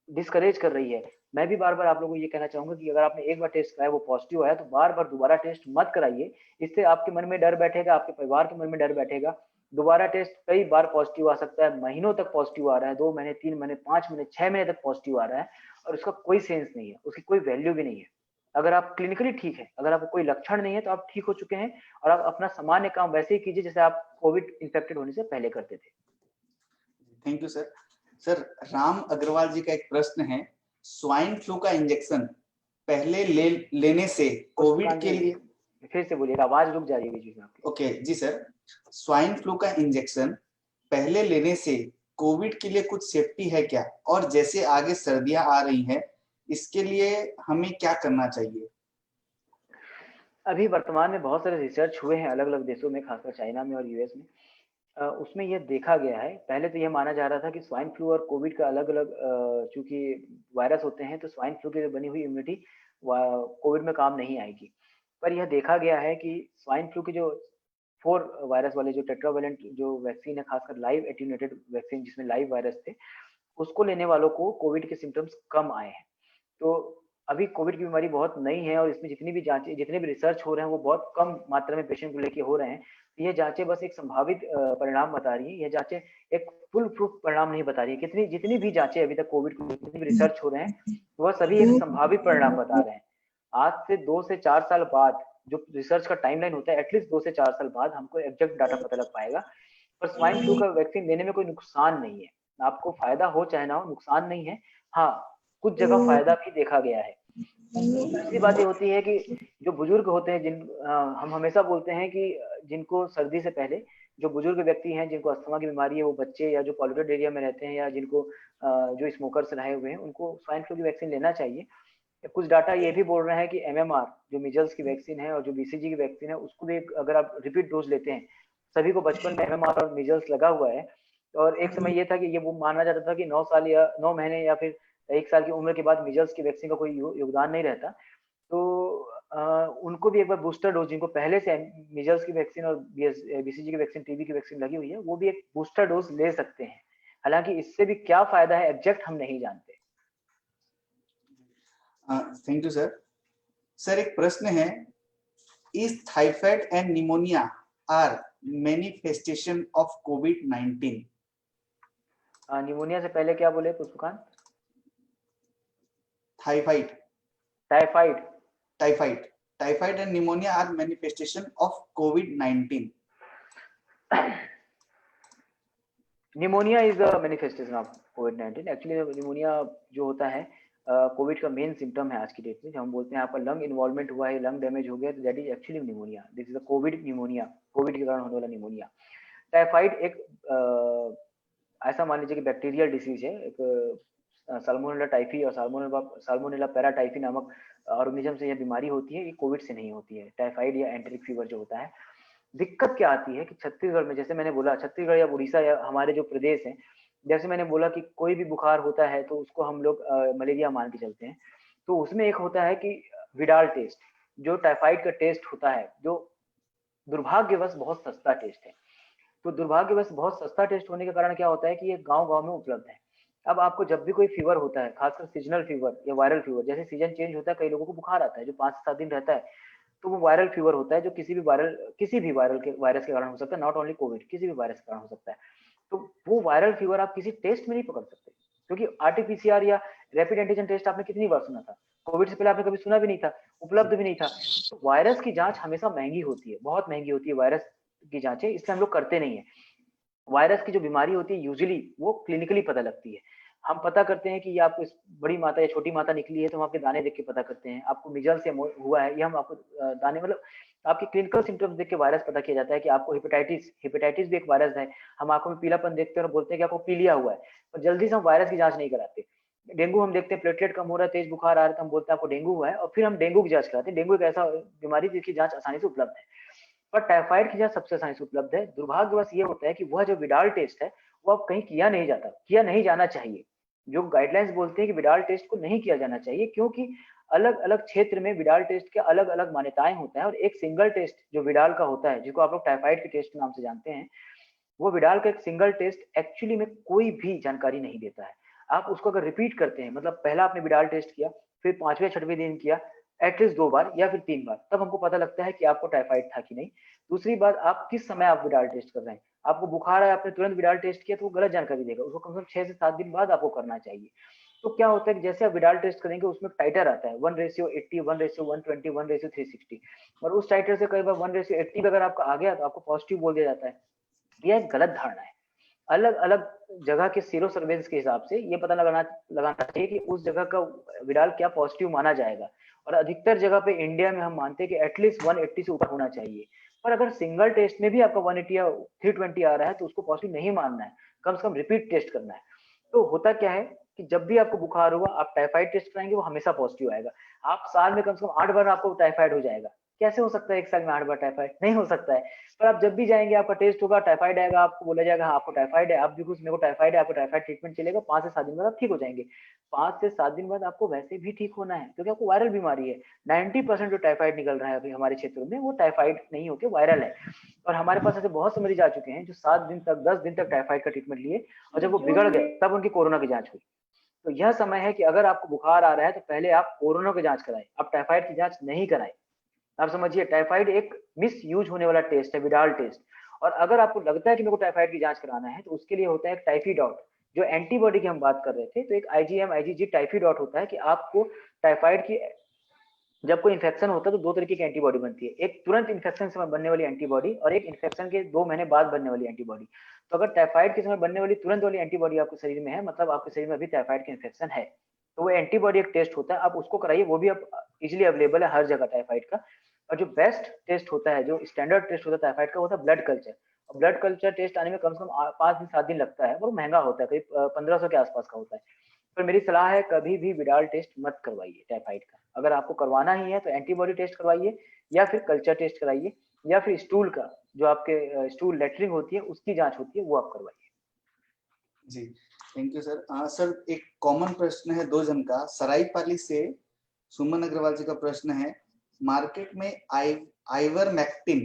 डिस्करेज कर रही है। मैं भी बार बार आप लोगों को ये कहना चाहूंगा कि अगर आपने एक बार टेस्ट कराया, वो पॉजिटिव आया, तो बार बार दोबारा टेस्ट मत कराइए। इससे आपके मन में डर बैठेगा, आपके परिवार के मन में डर बैठेगा। दोबारा टेस्ट कई बार पॉजिटिव आ सकता है, महीनों तक पॉजिटिव आ रहा है, 2 महीने, 3 महीने, 5 महीने, 6 महीने तक पॉजिटिव आ रहा है, और उसका कोई सेंस नहीं है, उसकी कोई वैल्यू भी नहीं है। अगर आप क्लिनिकली ठीक है, अगर आपको कोई लक्षण नहीं है, तो आप ठीक हो चुके हैं, और आप अपना सामान्य काम वैसे ही कीजिए जैसे आप कोविड इन्फेक्टेड होने से पहले करते थे। Thank you sir. Sir Ram Agarwal ji का एक प्रश्न है, स्वाइन फ्लू का इंजेक्शन पहले लेने से कोविड के लिए, फिर से बोलिएगा, आवाज रुक जा रही है बीच में आपकी। ओके जी सर, स्वाइन फ्लू का इंजेक्शन पहले लेने से कोविड के लिए कुछ सेफ्टी है क्या, और जैसे आगे सर्दियां आ रही हैं इसके लिए हमें क्या करना चाहिए? अभी वर्तमान में बहुत सारे रिसर्च हुए हैं अलग अलग देशों में, खासकर चाइना में और यूएस में। उसमें यह देखा गया है, पहले तो यह माना जा रहा था कि स्वाइन फ्लू और कोविड का अलग अलग चूंकि वायरस होते हैं, तो स्वाइन फ्लू की बनी हुई इम्यूनिटी कोविड में काम नहीं आएगी। पर यह देखा गया है कि स्वाइन फ्लू की जो 4 वायरस वाले जो टेट्रावेलेंट जो वैक्सीन है, खासकर लाइव एट्यूनेटेड वैक्सीन जिसमें लाइव वायरस थे, उसको लेने वालों को कोविड के सिम्टम्स कम आए हैं। तो अभी कोविड की बीमारी बहुत नई है, और इसमें जितनी भी जांचें, जितने भी रिसर्च हो रहे हैं, वो बहुत कम मात्रा में पेशेंट को लेके हो रहे हैं। ये जांचें बस एक संभावित परिणाम बता रही है, ये जांचें एक फुल प्रूफ परिणाम नहीं बता रही है। कितनी जितनी भी जांचें अभी तक कोविड को जितनी भी रिसर्च हो रहे हैं, वह सभी एक संभावित परिणाम बता रहे हैं। आज से 2 से 4 साल बाद जो रिसर्च का टाइमलाइन होता है, एटलीस्ट 2 से 4 साल बाद हमको एग्जैक्ट डाटा पता लग पाएगा। पर स्वाइन फ्लू का वैक्सीन लेने में कोई नुकसान नहीं है, आपको फायदा हो चाहे ना हो, नुकसान नहीं है। हाँ, कुछ जगह फायदा भी देखा गया है। दूसरी बात ये होती है कि जो बुजुर्ग होते हैं, हम हमेशा बोलते हैं कि जिनको सर्दी से पहले, जो बुजुर्ग व्यक्ति हैं, जिनको अस्थमा की बीमारी है, वो बच्चे या जो पॉल्यूटेड एरिया में रहते हैं, या जिनको जो स्मोकर्स रहे हुए हैं, उनको स्वाइन फ्लू की वैक्सीन लेना चाहिए। कुछ डाटा ये भी बोल रहे हैं कि एमएमआर जो मीजल्स की वैक्सीन है और जो बीसीजी की वैक्सीन है, उसको भी अगर आप रिपीट डोज लेते हैं, सभी को बचपन में एमएमआर और मीजल्स लगा हुआ है। और एक समय ये था कि ये वो माना जाता था कि 9 साल या 9 महीने या फिर 1 साल की उम्र के बाद मीजल्स की वैक्सीन का कोई योगदान नहीं रहता। तो उनको भी एक बार बूस्टर डोज, जिनको पहले से मीजल्स की वैक्सीन और बीसीजी की वैक्सीन, टीबी की वैक्सीन लगी हुई है, वो भी एक बूस्टर डोज ले सकते हैं। हालांकि इससे भी क्या फायदा है एग्जैक्ट हम नहीं जानते। Thank you sir. सर एक प्रश्न है, is थाइफाइड and pneumonia are manifestation of covid? Pneumonia से पहले क्या बोले Pushpakant? थाइफाइड typhoid. Typhoid typhoid and pneumonia are manifestation of covid. Pneumonia is the manifestation of covid. Actually pneumonia जो होता है कोविड का मेन सिम्टम है आज की डेट में। जब हम बोलते हैं आपका लंग इन्वॉल्वमेंट हुआ है, लंग डैमेज हो गया, तो that is actually pneumonia. This is the Covid pneumonia, Covid के कारण होने वाला निमोनिया। टाइफाइड एक ऐसा मान लीजिए कि बैक्टीरियल डिसीज है, एक साल्मोनेला टाइफी और साल्मोनेला पैराटाइफी नामक ऑर्गेनिज्म से यह बीमारी होती है। ये कोविड से नहीं होती है, टाइफाइड या एंटेरिक फीवर जो होता है। दिक्कत क्या आती है कि छत्तीसगढ़ में, जैसे मैंने बोला, छत्तीसगढ़ या उड़ीसा या हमारे जो प्रदेश हैं, जैसे मैंने बोला कि कोई भी बुखार होता है तो उसको हम लोग मलेरिया मान के चलते हैं। तो उसमें एक होता है कि विडाल टेस्ट, जो टाइफाइड का टेस्ट होता है, जो दुर्भाग्यवश बहुत सस्ता टेस्ट है। तो दुर्भाग्यवश बहुत सस्ता टेस्ट होने के कारण क्या होता है कि ये गांव-गांव में उपलब्ध है। अब आपको जब भी कोई फीवर होता है, खासकर सीजनल फीवर या वायरल फीवर, जैसे सीजन चेंज होता है, कई लोगों को बुखार आता है जो 5 से 7 दिन रहता है, तो वो वायरल फीवर होता है, जो किसी भी वायरस के कारण हो सकता है, नॉट ओनली कोविड, किसी भी वायरस के कारण हो सकता है। तो वो वायरल फीवर आप किसी टेस्ट में नहीं पकड़ सकते, क्योंकि आरटीपीसीआर या रैपिड एंटीजन टेस्ट आपने कितनी बार सुना था? कोविड से पहले आपने कभी सुना भी नहीं था, उपलब्ध भी नहीं था। तो वायरस की जांच हमेशा महंगी होती है, बहुत महंगी होती है वायरस की जांचें, इसलिए हम लोग करते नहीं है। वायरस की जो बीमारी होती है यूजुअली वो क्लिनिकली पता लगती है। हम पता करते हैं कि ये आपको बड़ी माता या छोटी माता निकली है, तो हम आपके दाने देख के पता करते हैं। आपको मिजल्स या हुआ है, ये हम आपको दाने, मतलब आपके क्लिनिकल सिम्टम्स देख के वायरस पता किया जाता है कि आपको हेपेटाइटिस भी एक वायरस है। हम आंखों में पीलापन देखते हैं और बोलते हैं कि आपको पीलिया हुआ है, और जल्दी से हम वायरस की जांच नहीं कराते। डेंगू हम देखते हैं, प्लेटलेट कम हो रहा है, तेज बुखार आ रहा है, तो हम बोलते हैं आपको डेंगू हुआ है, और फिर हम डेंगू की जांच कराते हैं। डेंगू एक ऐसा बीमारी जिसकी जांच आसानी से उपलब्ध है, पर टाइफाइड की जांच सबसे आसानी से उपलब्ध है। दुर्भाग्यवश ये होता है कि वह जो विडाल टेस्ट है, वो अब कहीं किया नहीं जाना चाहिए। जो गाइडलाइंस बोलते हैं कि विडाल टेस्ट को नहीं किया जाना चाहिए, क्योंकि अलग अलग क्षेत्र में विडाल टेस्ट के अलग अलग मान्यताएं होते हैं, और एक सिंगल टेस्ट जो विडाल का होता है, जिसको आप लोग टाइफाइड के टेस्ट के नाम से जानते हैं, वो विडाल का एक सिंगल टेस्ट एक्चुअली में कोई भी जानकारी नहीं देता है। आप उसको अगर रिपीट करते हैं, मतलब पहला आपने विडाल टेस्ट किया, फिर 5वें 6वें दिन किया, एटलीस्ट 2 बार या फिर 3 बार, तब हमको पता लगता है कि आपको टाइफाइड था कि नहीं। दूसरी बात, आप किस समय आप विडाल टेस्ट कर रहे हैं। आपको बुखार है, आपने तुरंत विडाल टेस्ट किया, तो वो गलत जानकारी देगा। उसको कम से कम 6 से 7 दिन बाद आपको करना चाहिए। तो क्या होता है कि जैसे आप विडाल टेस्ट करेंगे, उसमें टाइटर आता है 1:80, 1:120, 1:360, और उस टाइटर से कई बार 1:80 अगर आपका आ गया, तो आपको पॉजिटिव बोल दिया जाता है। यह एक गलत धारणा है। अलग अलग जगह के सीरो सर्वेलेंस के हिसाब से ये पता लगाना लगाना चाहिए कि उस जगह का विडाल क्या पॉजिटिव माना जाएगा, और अधिकतर जगह पे इंडिया में हम मानते हैं कि एटलीस्ट 180 से ऊपर होना चाहिए। पर अगर सिंगल टेस्ट में भी आपका 180 या 320 आ रहा है, तो उसको पॉजिटिव नहीं मानना है, कम से कम रिपीट टेस्ट करना है। तो होता क्या है कि जब भी आपको बुखार होगा, आप टाइफाइड टेस्ट कराएंगे, वो हमेशा पॉजिटिव आएगा। आप साल में कम से कम 8 बार आपको टाइफाइड हो जाएगा। कैसे हो सकता है एक साल में 8 बार टाइफाइड? नहीं हो सकता है। पर आप जब भी जाएंगे, आपका टेस्ट होगा, टाइफाइड आएगा, आपको बोला जाएगा हाँ आपको टाइफाइड है, आप भी कुछ मेरे को टाइफाइड है, आपको टाइफाइड ट्रीटमेंट चलेगा, 5 से 7 दिन बाद आप ठीक हो जाएंगे। 5 से 7 दिन बाद आपको वैसे भी ठीक होना है, क्योंकि आपको वायरल बीमारी है। 90% जो टाइफाइड निकल रहा है अभी हमारे क्षेत्र में, वो टाइफाइड नहीं होकर वायरल है। और हमारे पास ऐसे बहुत से मरीज आ चुके हैं जो 7 दिन तक 10 दिन तक टाइफाइड का ट्रीटमेंट लिए, और जब वो बिगड़ गए तब उनकी कोरोना की जांच हुई। तो यह समय है कि अगर आपको बुखार आ रहा है, तो पहले आप कोरोना की जांच कराएं, आप टाइफाइड की जांच नहीं कराएं। आप समझिए, टाइफाइड एक मिस यूज होने वाला टेस्ट है, विडाल टेस्ट। और अगर आपको लगता है कि मेरे को टाइफाइड की जांच कराना है, तो उसके लिए होता है एक टाइफीडॉट, जो एंटीबॉडी की हम बात कर रहे थे। तो एक आईजीएम आईजीजी टाइफीडॉट होता है कि आपको टाइफाइड की, जब कोई इन्फेक्शन होता है तो 2 तरीके की एंटीबॉडी बनती है, एक तुरंत इन्फेक्शन से बनने वाली एंटीबॉडी, और एक इन्फेक्शन के 2 महीने बाद बनने वाली एंटीबॉडी। तो अगर टाइफाइड के समय बनने वाली तुरंत वाली एंटीबॉडी आपके शरीर में है, मतलब आपके शरीर में अभी टाइफाइड का इन्फेक्शन है। तो वो एंटीबॉडी एक टेस्ट होता है, आप उसको कराइए, वो भी अब इजिली अवेलेबल है हर जगह टाइफाइड का। और जो बेस्ट टेस्ट होता है, जो स्टैंडर्ड टेस्ट होता है टाइफाइड का, होता है ब्लड कल्चर। और ब्लड कल्चर टेस्ट आने में कम से कम 5 दिन 7 दिन लगता है, और महंगा होता है, करीब 1500 के आसपास का होता है। पर मेरी सलाह है, कभी भी विडाल टेस्ट मत करवाइए टाइफाइड का। अगर आपको करवाना ही है तो एंटीबॉडी टेस्ट करवाइए, या फिर कल्चर टेस्ट कराइए, या फिर स्टूल का, जो आपके स्टूल लेटरिंग होती है उसकी जांच होती है, वो आप करवाइए। जी थैंक यू सर। सर एक कॉमन प्रश्न है 2 जन का, सराईपाली से सुमन अग्रवाल जी का प्रश्न है, मार्केट में ivermectin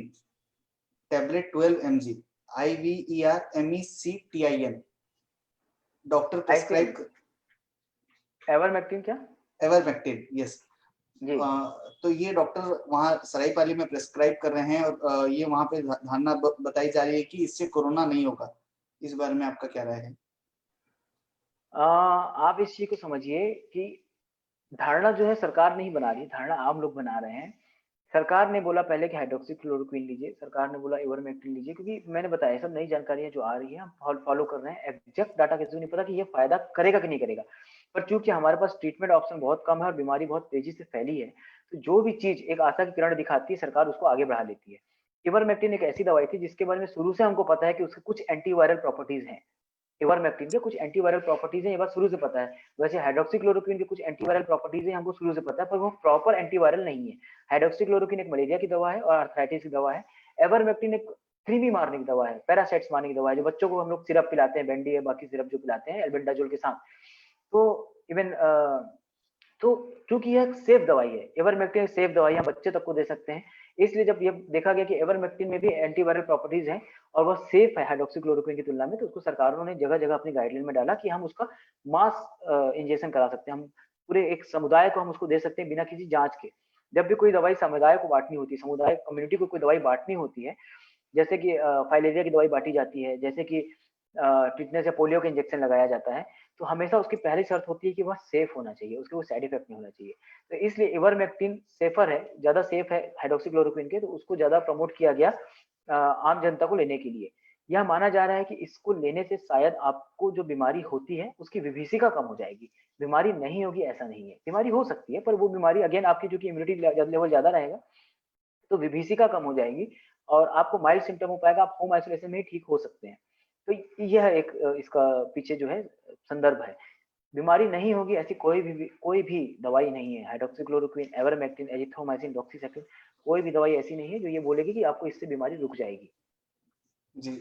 tablet 12 mg IVERMECTIN doctor prescribe ivermectin क्या? Ivermectin, yes. जी। तो ये डॉक्टर वहाँ सरायपाली में प्रेस्क्राइब कर रहे हैं और ये वहाँ पे धारणा बताई जा रही है कि इससे कोरोना नहीं होगा। इस बारे में आपका क्या राय है? आप इस चीज को समझिए कि धारणा जो है सरकार नहीं बना रही, धारणा आम लोग बना रहे हैं। सरकार ने बोला पहले कि हाइड्रोक्सीक्लोरोक्विन लीजिए, सरकार ने बोला इवरमेक्टिन लीजिए, क्योंकि मैंने बताया सब नई जानकारियां जो आ रही है हम फॉलो कर रहे हैं। एग्जैक्ट डाटा किसी को नहीं पता कि ये फायदा करेगा कि नहीं करेगा, पर चूंकि हमारे पास ट्रीटमेंट ऑप्शन बहुत कम है और बीमारी बहुत तेजी से फैली है, तो जो भी चीज एक आशा की किरण दिखाती है सरकार उसको आगे बढ़ा लेती है। इवरमेक्टिन एक ऐसी दवाई थी जिसके बारे में शुरू से हमको पता है कि उसके कुछ एंटीवायरल प्रॉपर्टीज हैं। इवरमेक्टिन के कुछ एंटीवायरल प्रॉपर्टीज हैं, ये बात शुरू से पता है। वैसे हाइड्रोक्सीक्लोरोक्विन के कुछ एंटीवायरल प्रॉपर्टीज हैं, हमको शुरू से पता है, पर वो प्रॉपर एंटीवायरल नहीं है। हाइड्रोक्सीक्लोरोक्विन एक मलेरिया की दवा है और आर्थराइटिस की दवा है। इवरमेक्टिन एक कृमि मारने की दवा है, पैरासाइट्स मारने की दवा है, जो बच्चों को हम लोग सिरप पिलाते हैं, बेंडी है बाकी सिरप जो पिलाते हैं एल्बेंडाजोल के साथ। तो इवन तो चूंकि यह सेफ दवाई है, इवरमेक्टिन सेफ दवाई हम बच्चे तक को दे सकते हैं, इसलिए जब ये देखा गया कि इवरमेक्टिन में भी एंटीवायरल प्रॉपर्टीज हैं और वह सेफ है हाइड्रोक्सीक्लोरोक्विन की तुलना में, तो उसको सरकारों ने जगह जगह अपनी गाइडलाइन में डाला कि हम उसका मास इंजेक्शन करा सकते हैं, हम पूरे एक समुदाय को हम उसको दे सकते हैं बिना किसी जांच के। जब भी कोई दवाई समुदाय को बांटनी होती है, समुदाय कम्युनिटी को कोई दवाई बांटनी होती है, जैसे कि फाइलेरिया की दवाई बांटी जाती है, जैसे कि टिटनेस या पोलियो का इंजेक्शन लगाया जाता है, तो हमेशा उसकी पहली शर्त होती है कि वह सेफ होना चाहिए, उसके कोई साइड इफेक्ट नहीं होना चाहिए। तो इसलिए इवरमेक्टिन सेफर है, ज्यादा सेफ है हाइड्रोक्सीक्लोरोक्विन के, तो उसको ज्यादा प्रमोट किया गया आम जनता को लेने के लिए। यह माना जा रहा है कि इसको लेने से शायद आपको जो बीमारी होती है उसकी विभीषिका कम हो जाएगी। बीमारी नहीं होगी ऐसा नहीं है, बीमारी हो सकती है, पर वो बीमारी अगेन आपकी जो कि इम्यूनिटी लेवल ज्यादा रहेगा, तो विभीषिका कम हो जाएगी और आपको माइल्ड सिम्टम हो पाएगा, आप होम आइसोलेशन में ही ठीक हो सकते हैं। तो यह एक इसका पीछे जो है संदर्भ है। बीमारी नहीं होगी ऐसी कोई भी दवाई नहीं है। हाइड्रोक्सीक्लोरोक्विन, एवरमेक्टिन, एजिथ्रोमाइसिन, डॉक्सीसाइक्लिन, कोई भी दवाई ऐसी नहीं है जो ये बोलेगी कि आपको इससे बीमारी रुक जाएगी। जी,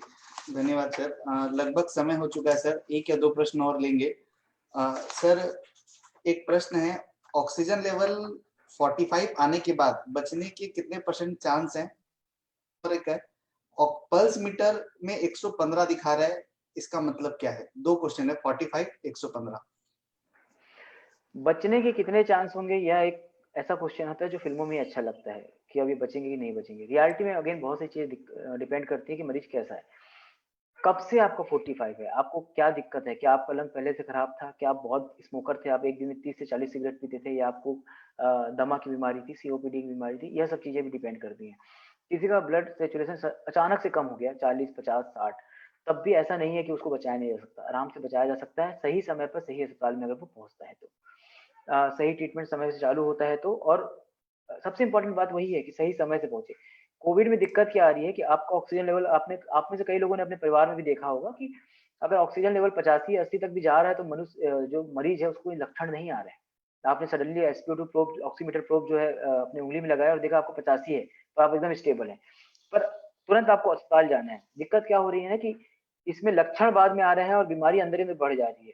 धन्यवाद सर। लगभग समय हो चुका है सर, एक या दो प्रश्न और लेंगे। सर, एक प्रश्न है, ऑक्सीजन लेवल 45 आने के बाद बचने के कितने % चांस हैं? और एक है, पल्स मीटर में 115 दिखा रहा है, इसका मतलब क्या है? दो क्वेश्चन है, 45, 115। बचने के कितने चांस होंगे, यह एक ऐसा क्वेश्चन होता है जो फिल्मों में अच्छा लगता है कि अभी बचेंगे कि नहीं बचेंगे। रियलिटी में अगेन बहुत सी चीजें डिपेंड करती है कि मरीज कैसा है, कब से आपका 45 है, आपको क्या दिक्कत है, क्या आपका लंग पहले से खराब था, क्या आप बहुत स्मोकर थे, आप एक दिन में 30 से 40 सिगरेट पीते थे, या आपको दमा की बीमारी थी, सीओपीडी की बीमारी थी, यह सब चीजें भी डिपेंड करती हैं। किसी का ब्लड सेचुरेशन अचानक से कम हो गया 40, 50, 60, तब भी ऐसा नहीं है कि उसको बचाया नहीं जा सकता, आराम से बचाया जा सकता है, सही समय पर सही अस्पताल में अगर वो पहुंचता है तो। सही ट्रीटमेंट समय से चालू होता है तो, और सबसे इम्पोर्टेंट बात वही है कि सही समय से पहुंचे। कोविड में दिक्कत क्या आ रही है कि आपका ऑक्सीजन लेवल, आपने आप में से कई लोगों ने अपने परिवार में भी देखा होगा कि अगर ऑक्सीजन लेवल 85-80 तक भी जा रहा है तो मनुष्य जो मरीज है उसको लक्षण नहीं आ रहे हैं। आपने suddenly SpO2 probe, oximeter probe जो है अपनी उंगली में लगाया और देखा आपको 85 है, तो आप एकदम स्टेबल है, पर तुरंत आपको अस्पताल जाना है। दिक्कत क्या हो रही है कि इसमें लक्षण बाद में आ रहे हैं और बीमारी अंदर ही अंदर बढ़ जा रही है।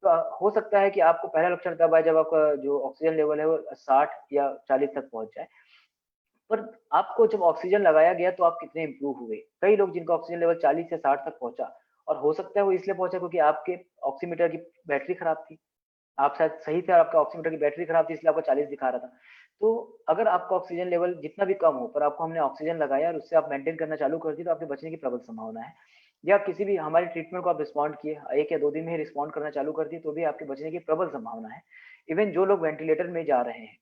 तो हो सकता है कि आपको पहला लक्षण तब आए जब आपका जो ऑक्सीजन लेवल है वो 60 या 40 तक पहुंच जाए, पर आपको जब ऑक्सीजन लगाया गया तो आप कितने इंप्रूव हुए। कई लोग जिनका ऑक्सीजन लेवल 40 से 60 तक पहुंचा, और हो सकता है वो इसलिए पहुंचा क्योंकि आपके ऑक्सीमीटर की बैटरी खराब थी, आप शायद सही थे और आपका ऑक्सीमीटर की बैटरी खराब थी इसलिए आपको 40 दिखा रहा था। तो अगर आपका ऑक्सीजन लेवल जितना भी कम हो पर आपको हमने ऑक्सीजन लगाया और उससे आप मेंटेन करना चालू कर दिए, तो आपके बचने की प्रबल संभावना है। या किसी भी हमारे ट्रीटमेंट को आप रिस्पॉन्ड किए, 1 या 2 दिन में ही रिस्पॉन्ड करना चालू कर दिए, तो भी आपके बचने की प्रबल संभावना है। इवन जो लोग वेंटिलेटर में जा रहे हैं,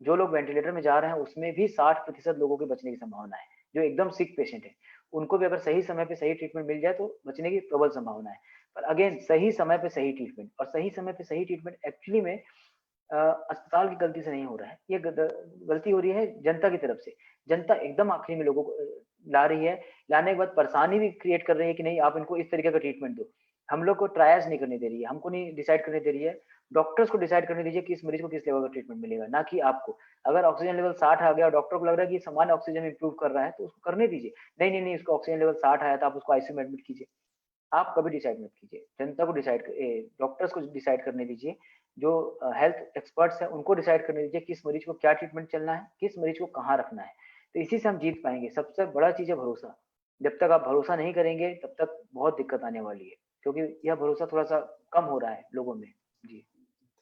जो लोग वेंटिलेटर में जा रहे हैं उसमें भी 60% लोगों के बचने की संभावना है। जो एकदम सिक पेशेंट है उनको भी अगर सही समय पे सही ट्रीटमेंट मिल जाए तो बचने की प्रबल संभावना है। पर अगेन सही समय पे सही ट्रीटमेंट, और सही समय पे सही ट्रीटमेंट एक्चुअली में अस्पताल की गलती से नहीं हो रहा है, ये गलती हो रही है जनता की तरफ से। जनता एकदम आखिरी में लोगों को ला रही है, लाने के बाद परेशानी भी क्रिएट कर रही है कि नहीं आप इनको इस तरीके का ट्रीटमेंट दो। हम लोग को ट्रायल्स नहीं करने दे रही है, हमको नहीं डिसाइड करने दे रही है, डॉक्टर्स को डिसाइड करने दीजिए कि इस मरीज को किस लेवल का ट्रीटमेंट मिलेगा, ना कि आपको। अगर ऑक्सीजन लेवल 60 आ गया और डॉक्टर को लग रहा है कि सामान्य ऑक्सीजन इंप्रूव कर रहा है तो उसको करने दीजिए। नहीं नहीं नहीं, उसका ऑक्सीजन लेवल 60 आया था आप उसको आईसीयू में एडमिट कीजिए। आप कभी डिसाइड मत कीजिए, जनता को डिसाइड, डॉक्टर्स को डिसाइड करने दीजिए जो हेल्थ एक्सपर्ट्स हैं उनको डिसाइड करने दीजिए किस मरीज को क्या ट्रीटमेंट चलना है, किस मरीज को कहाँ रखना है। तो इसी से हम जीत पाएंगे। सबसे बड़ा चीज है भरोसा। जब तक आप भरोसा नहीं करेंगे तब तक बहुत दिक्कत आने वाली है, क्योंकि यह भरोसा थोड़ा सा कम हो रहा है लोगों में। जी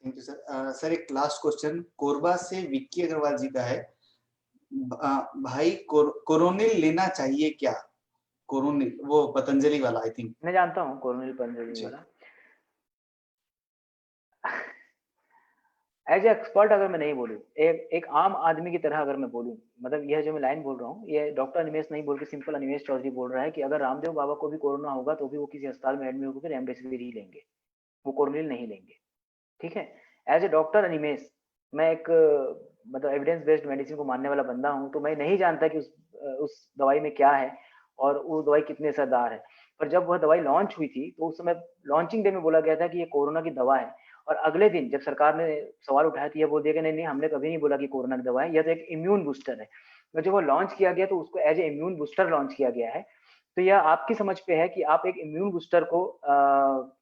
थैंक यू सर। सर एक लास्ट क्वेश्चन कोरबा से विक्की अग्रवाल जी का है। भाई कोरोनिल लेना चाहिए क्या? कोरोनिल वो पतंजलि वाला आई थिंक। मैं जानता हूँ कोरोनिल पंजरी जी वाला। एज ए एक्सपर्ट अगर मैं नहीं बोलूँ, एक आम आदमी की तरह अगर मैं बोलूँ, मतलब यह जो मैं लाइन बोल रहा हूँ ये डॉक्टर अनिमेष नहीं बोल के सिंपल अनिमेष चौधरी बोल रहा है कि अगर रामदेव बाबा को भी कोरोना होगा तो भी वो किसी अस्पताल में एडमिट होकर रेमडेसिविर ही लेंगे, वो कोरोनिल नहीं लेंगे। ठीक है। एज ए डॉक्टर अनिमेष, मैं एक मतलब एविडेंस बेस्ड मेडिसिन को मानने वाला बंदा हूँ, तो मैं नहीं जानता कि उस दवाई में क्या है और वो दवाई कितनी असरदार है। पर जब वह दवाई लॉन्च हुई थी तो उस समय लॉन्चिंग डे में बोला गया था कि ये कोरोना की दवा है, और अगले दिन जब सरकार ने सवाल उठाया तो यह बोल दिया कि नहीं नहीं, हमने कभी नहीं बोला कि कोरोना की दवा है, यह तो एक इम्यून बूस्टर है। तो जब वो लॉन्च किया गया तो उसको as a immune booster launch किया गया है। तो यह आपकी समझ पे है कि आप एक इम्यून बूस्टर को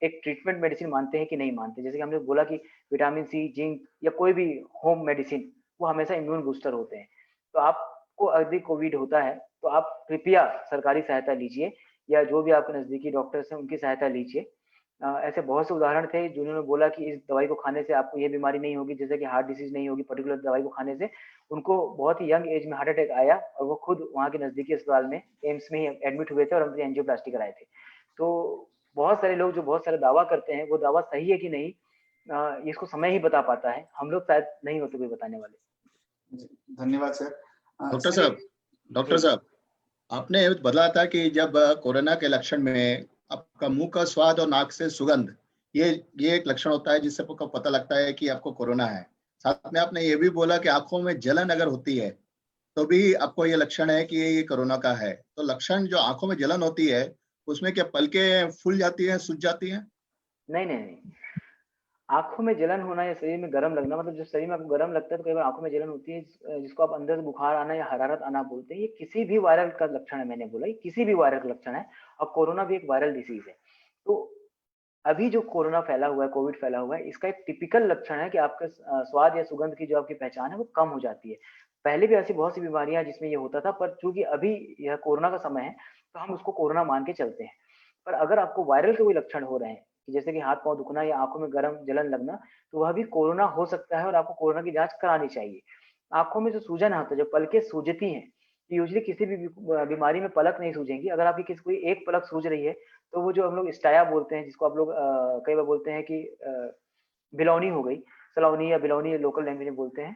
एक ट्रीटमेंट मेडिसिन मानते हैं कि नहीं मानते। जैसे कि हमने बोला कि विटामिन सी, जिंक या कोई भी होम मेडिसिन वो हमेशा इम्यून बूस्टर होते हैं। तो आपको यदि कोविड होता है तो आप कृपया सरकारी सहायता लीजिए, या जो भी आपके नजदीकी डॉक्टर्स हैं उनकी सहायता लीजिए। ऐसे बहुत से उदाहरण थे जिन्होंने बोला कि इस दवाई को खाने से आपको ये बीमारी नहीं होगी, जैसे कि हार्ट डिसीज नहीं होगी पर्टिकुलर दवाई को खाने से। उनको बहुत ही यंग एज में हार्ट अटैक आया और वो खुद वहाँ के नजदीकी अस्पताल में एम्स में ही एडमिट हुए थे और उनकी एंजियोप्लास्टी कराए थे। तो बहुत सारे लोग जो बहुत सारे दावा करते हैं वो दावा सही है कि नहीं, इसको समय ही बता पाता है, हम लोग शायद नहीं होते कोई बताने वाले। धन्यवाद सर। डॉक्टर सर साहब, डॉक्टर जी साहब, आपने बताया था कि जब कोरोना के लक्षण में आपका मुंह का स्वाद और नाक से सुगंध, ये एक लक्षण होता है जिससे आपको पता लगता है कि आपको कोरोना है। साथ में आपने ये भी बोला कि आंखों में जलन अगर होती है तो भी आपको ये लक्षण है कि ये कोरोना का है। तो लक्षण जो आंखों में जलन होती है उसमें क्या पलकें फूल जाती हैं, सूज जाती हैं? नहीं नहीं नहीं, आंखों में जलन होना या शरीर में गर्म लगना, मतलब जब शरीर में आपको गर्म लगता है तो कई बार आंखों में जलन होती है, जिसको आप अंदर से बुखार आना या हरारत आना बोलते हैं, ये किसी भी वायरल का लक्षण है। मैंने बोला ये किसी भी वायरल का लक्षण है, और कोरोना भी एक वायरल डिसीज है। तो अभी जो कोरोना फैला हुआ है, कोविड फैला हुआ है, इसका एक टिपिकल लक्षण है कि आपका स्वाद या सुगंध की जो आपकी पहचान है वो कम हो जाती है। पहले भी ऐसी बहुत सी बीमारियां जिसमें ये होता था, पर चूंकि अभी यह कोरोना का समय है तो हम उसको कोरोना मान के चलते हैं। पर अगर आपको वायरल के कोई लक्षण हो रहे हैं, कि जैसे कि हाथ पांव दुखना या आंखों में गर्म जलन लगना, तो वह भी कोरोना हो सकता है और आपको कोरोना की जांच करानी चाहिए। आंखों में जो सूजन आता है, जो पलकें सूजती हैं, यूजली किसी भी बीमारी में पलक नहीं सूजेंगी। अगर आपकी किसी कोई एक पलक सूज रही है तो वो जो हम लोग स्टाया बोलते हैं, जिसको आप लोग कई बार बोलते हैं कि बिलौनी हो गई, सलौनी या बिलौनी लोकल लैंग्वेज में बोलते हैं,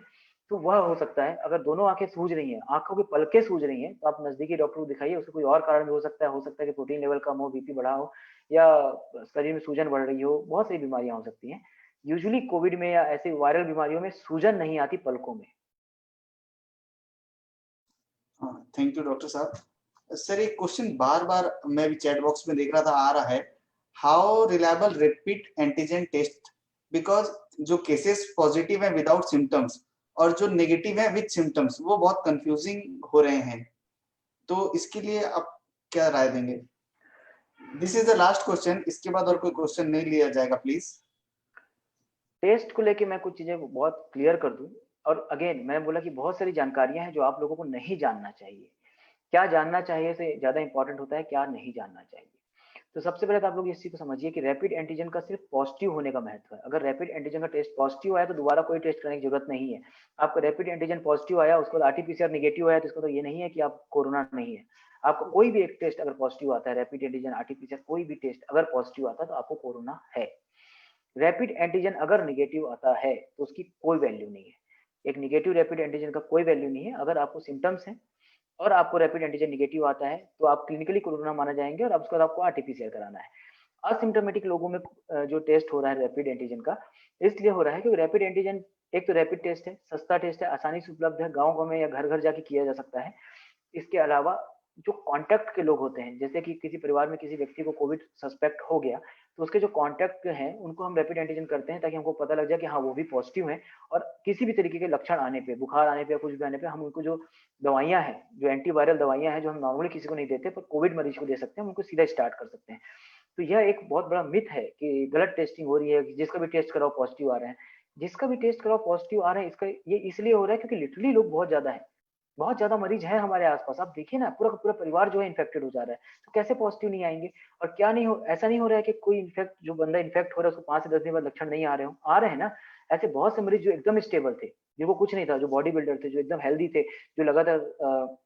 तो वह हो सकता है। अगर दोनों आंखें सूज रही हैं, आंखों की पलकें सूज रही हैं, तो आप नजदीकी डॉक्टर को दिखाइए। उसका कोई और कारण भी हो सकता है कि प्रोटीन लेवल कम हो, बीपी बढ़ा हो, या शरीर में सूजन बढ़ रही हो, बहुत सारी बीमारियां हो सकती हैं। यूजुअली कोविड में या ऐसी वायरल बीमारियों में सूजन नहीं आती पलकों में। हाँ, थैंक यू डॉक्टर साहब। सर एक क्वेश्चन बार बार मैं भी चैट बॉक्स में देख रहा था आ रहा है, how reliable rapid antigen test, because जो केसेस पॉजिटिव है विदाउट सिम्टम्स और जो नेगेटिव है विद सिम्टम्स वो बहुत कंफ्यूजिंग हो रहे हैं, तो इसके लिए आप क्या राय देंगे? This is the last question, इसके बाद और कोई क्वेश्चन नहीं लिया जाएगा प्लीज। टेस्ट को लेके मैं कुछ चीजें बहुत क्लियर कर दूं। और अगेन मैंने बोला कि बहुत सारी जानकारियां हैं जो आप लोगों को नहीं जानना चाहिए। क्या जानना चाहिए से ज्यादा इंपॉर्टेंट होता है क्या नहीं जानना चाहिए। तो सबसे पहले तो आप लोग इस चीज को समझिए कि रैपिड एंटीजन का सिर्फ पॉजिटिव होने का महत्व है। अगर रैपिड एंटीजन का टेस्ट पॉजिटिव आया तो दोबारा कोई टेस्ट करने की जरूरत नहीं है। आपका रैपिड एंटीजन पॉजिटिव आया, उसके बाद आरटीपीसीआर नेगेटिव आया, तो इसका तो ये नहीं है कि आप कोरोना नहीं है। आपको कोई भी एक टेस्ट अगर पॉजिटिव आता है, रैपिड एंटीजन, आरटीपीसीआर, कोई भी टेस्ट अगर पॉजिटिव आता है तो आपको कोरोना है। रैपिड एंटीजन अगर निगेटिव आता है तो उसकी कोई वैल्यू नहीं है। एक निगेटिव रैपिड एंटीजन का कोई वैल्यू नहीं है। अगर आपको सिम्टम्स हैं और आपको रैपिड एंटीजन निगेटिव आता है तो आप क्लिनिकली कोरोना माना जाएंगे, और उसके बाद आपको आरटीपीसीआर कराना है। असिम्टोमेटिक लोगों में जो टेस्ट हो रहा है रैपिड एंटीजन का, इसलिए हो रहा है क्योंकि रैपिड एंटीजन एक तो रैपिड टेस्ट है, सस्ता टेस्ट है, आसानी से उपलब्ध है, गाँव गाँव में या घर घर जाके किया जा सकता है। इसके अलावा जो कॉन्टैक्ट के लोग होते हैं, जैसे कि किसी परिवार में किसी व्यक्ति को कोविड सस्पेक्ट हो गया, तो उसके जो कॉन्टैक्ट हैं उनको हम रैपिड एंटीजन करते हैं ताकि हमको पता लग जाए कि हाँ वो भी पॉजिटिव हैं। और किसी भी तरीके के लक्षण आने पे, बुखार आने पे या कुछ भी आने पे, हम उनको जो दवाइयाँ हैं, जो एंटीवायरल दवाइयाँ हैं, जो हम नॉर्मली किसी को नहीं देते पर कोविड मरीज को दे सकते हैं, हम उनको सीधा स्टार्ट कर सकते हैं। तो यह एक बहुत बड़ा मिथ है कि गलत टेस्टिंग हो रही है, जिसका भी टेस्ट कराओ पॉजिटिव आ रहे हैं। जिसका भी टेस्ट कराओ पॉजिटिव आ रहे हैं, इसका ये इसलिए हो रहा है क्योंकि लिटरली लोग बहुत ज्यादा है, बहुत ज्यादा मरीज है हमारे आसपास। आप देखिए ना, पूरा का पूरा परिवार जो है इन्फेक्टेड हो जा रहा है, तो कैसे पॉजिटिव नहीं आएंगे? और क्या नहीं हो, ऐसा नहीं हो रहा है कि कोई इन्फेक्ट, जो बंदा इन्फेक्ट हो रहा है उसको 5 से 10 दिन बाद लक्षण नहीं आ रहे हो, आ रहे हैं ना। ऐसे बहुत से मरीज जो एकदम स्टेबल थे, जिनको कुछ नहीं था, जो बॉडी बिल्डर थे, जो एकदम हेल्दी थे, जो लगातार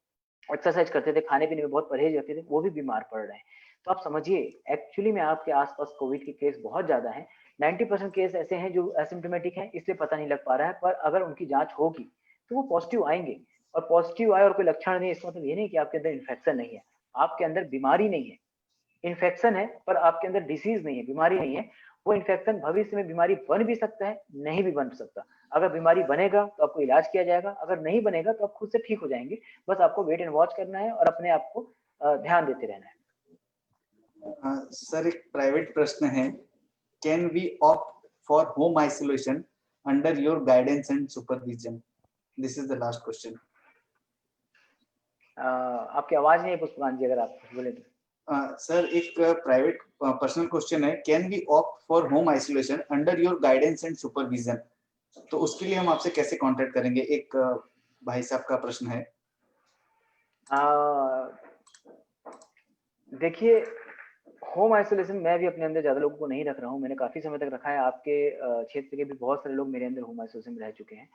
एक्सरसाइज करते थे, खाने पीने में बहुत परहेज रखते थे, वो भी बीमार पड़ रहे हैं। तो आप समझिए, एक्चुअली में आपके आसपास कोविड के केस बहुत ज्यादा हैं। 90% केस ऐसे हैं जो एसिम्प्टोमेटिक हैं, इसलिए पता नहीं लग पा रहा है, पर अगर उनकी जांच होगी तो वो पॉजिटिव आएंगे। और पॉजिटिव आए और कोई लक्षण नहीं, इसका मतलब ये नहीं कि आपके अंदर इन्फेक्शन नहीं है, आपके अंदर बीमारी नहीं है। इन्फेक्शन है पर आपके अंदर डिसीज नहीं है, बीमारी नहीं है। वो इन्फेक्शन भविष्य में बीमारी बन भी सकता है, नहीं भी बन सकता। अगर बीमारी बनेगा तो आपको इलाज किया जाएगा, अगर नहीं बनेगा तो आप खुद से ठीक हो जाएंगे। बस आपको वेट एंड वॉच करना है और अपने आप को ध्यान देते रहना है। सर, एक प्राइवेट प्रश्न है, can we opt for home isolation under your guidance and supervision? This is the last question. आपकी आवाज नहीं है पुष्पकांत जी, अगर आप कुछ बोले तो। सर, एक प्राइवेट पर्सनल क्वेश्चन है, can we opt for home isolation under your guidance and supervision? तो उसके लिए हम आपसे कैसे कांटेक्ट करेंगे? एक भाई साहब का प्रश्न है। देखिए, होम आइसोलेशन मैं भी अपने अंदर ज्यादा लोगों को नहीं रख रहा हूँ, मैंने काफी समय तक रखा है। आपके क्षेत्र के भी बहुत सारे लोग मेरे अंदर होम आइसोलेशन में रह चुके हैं।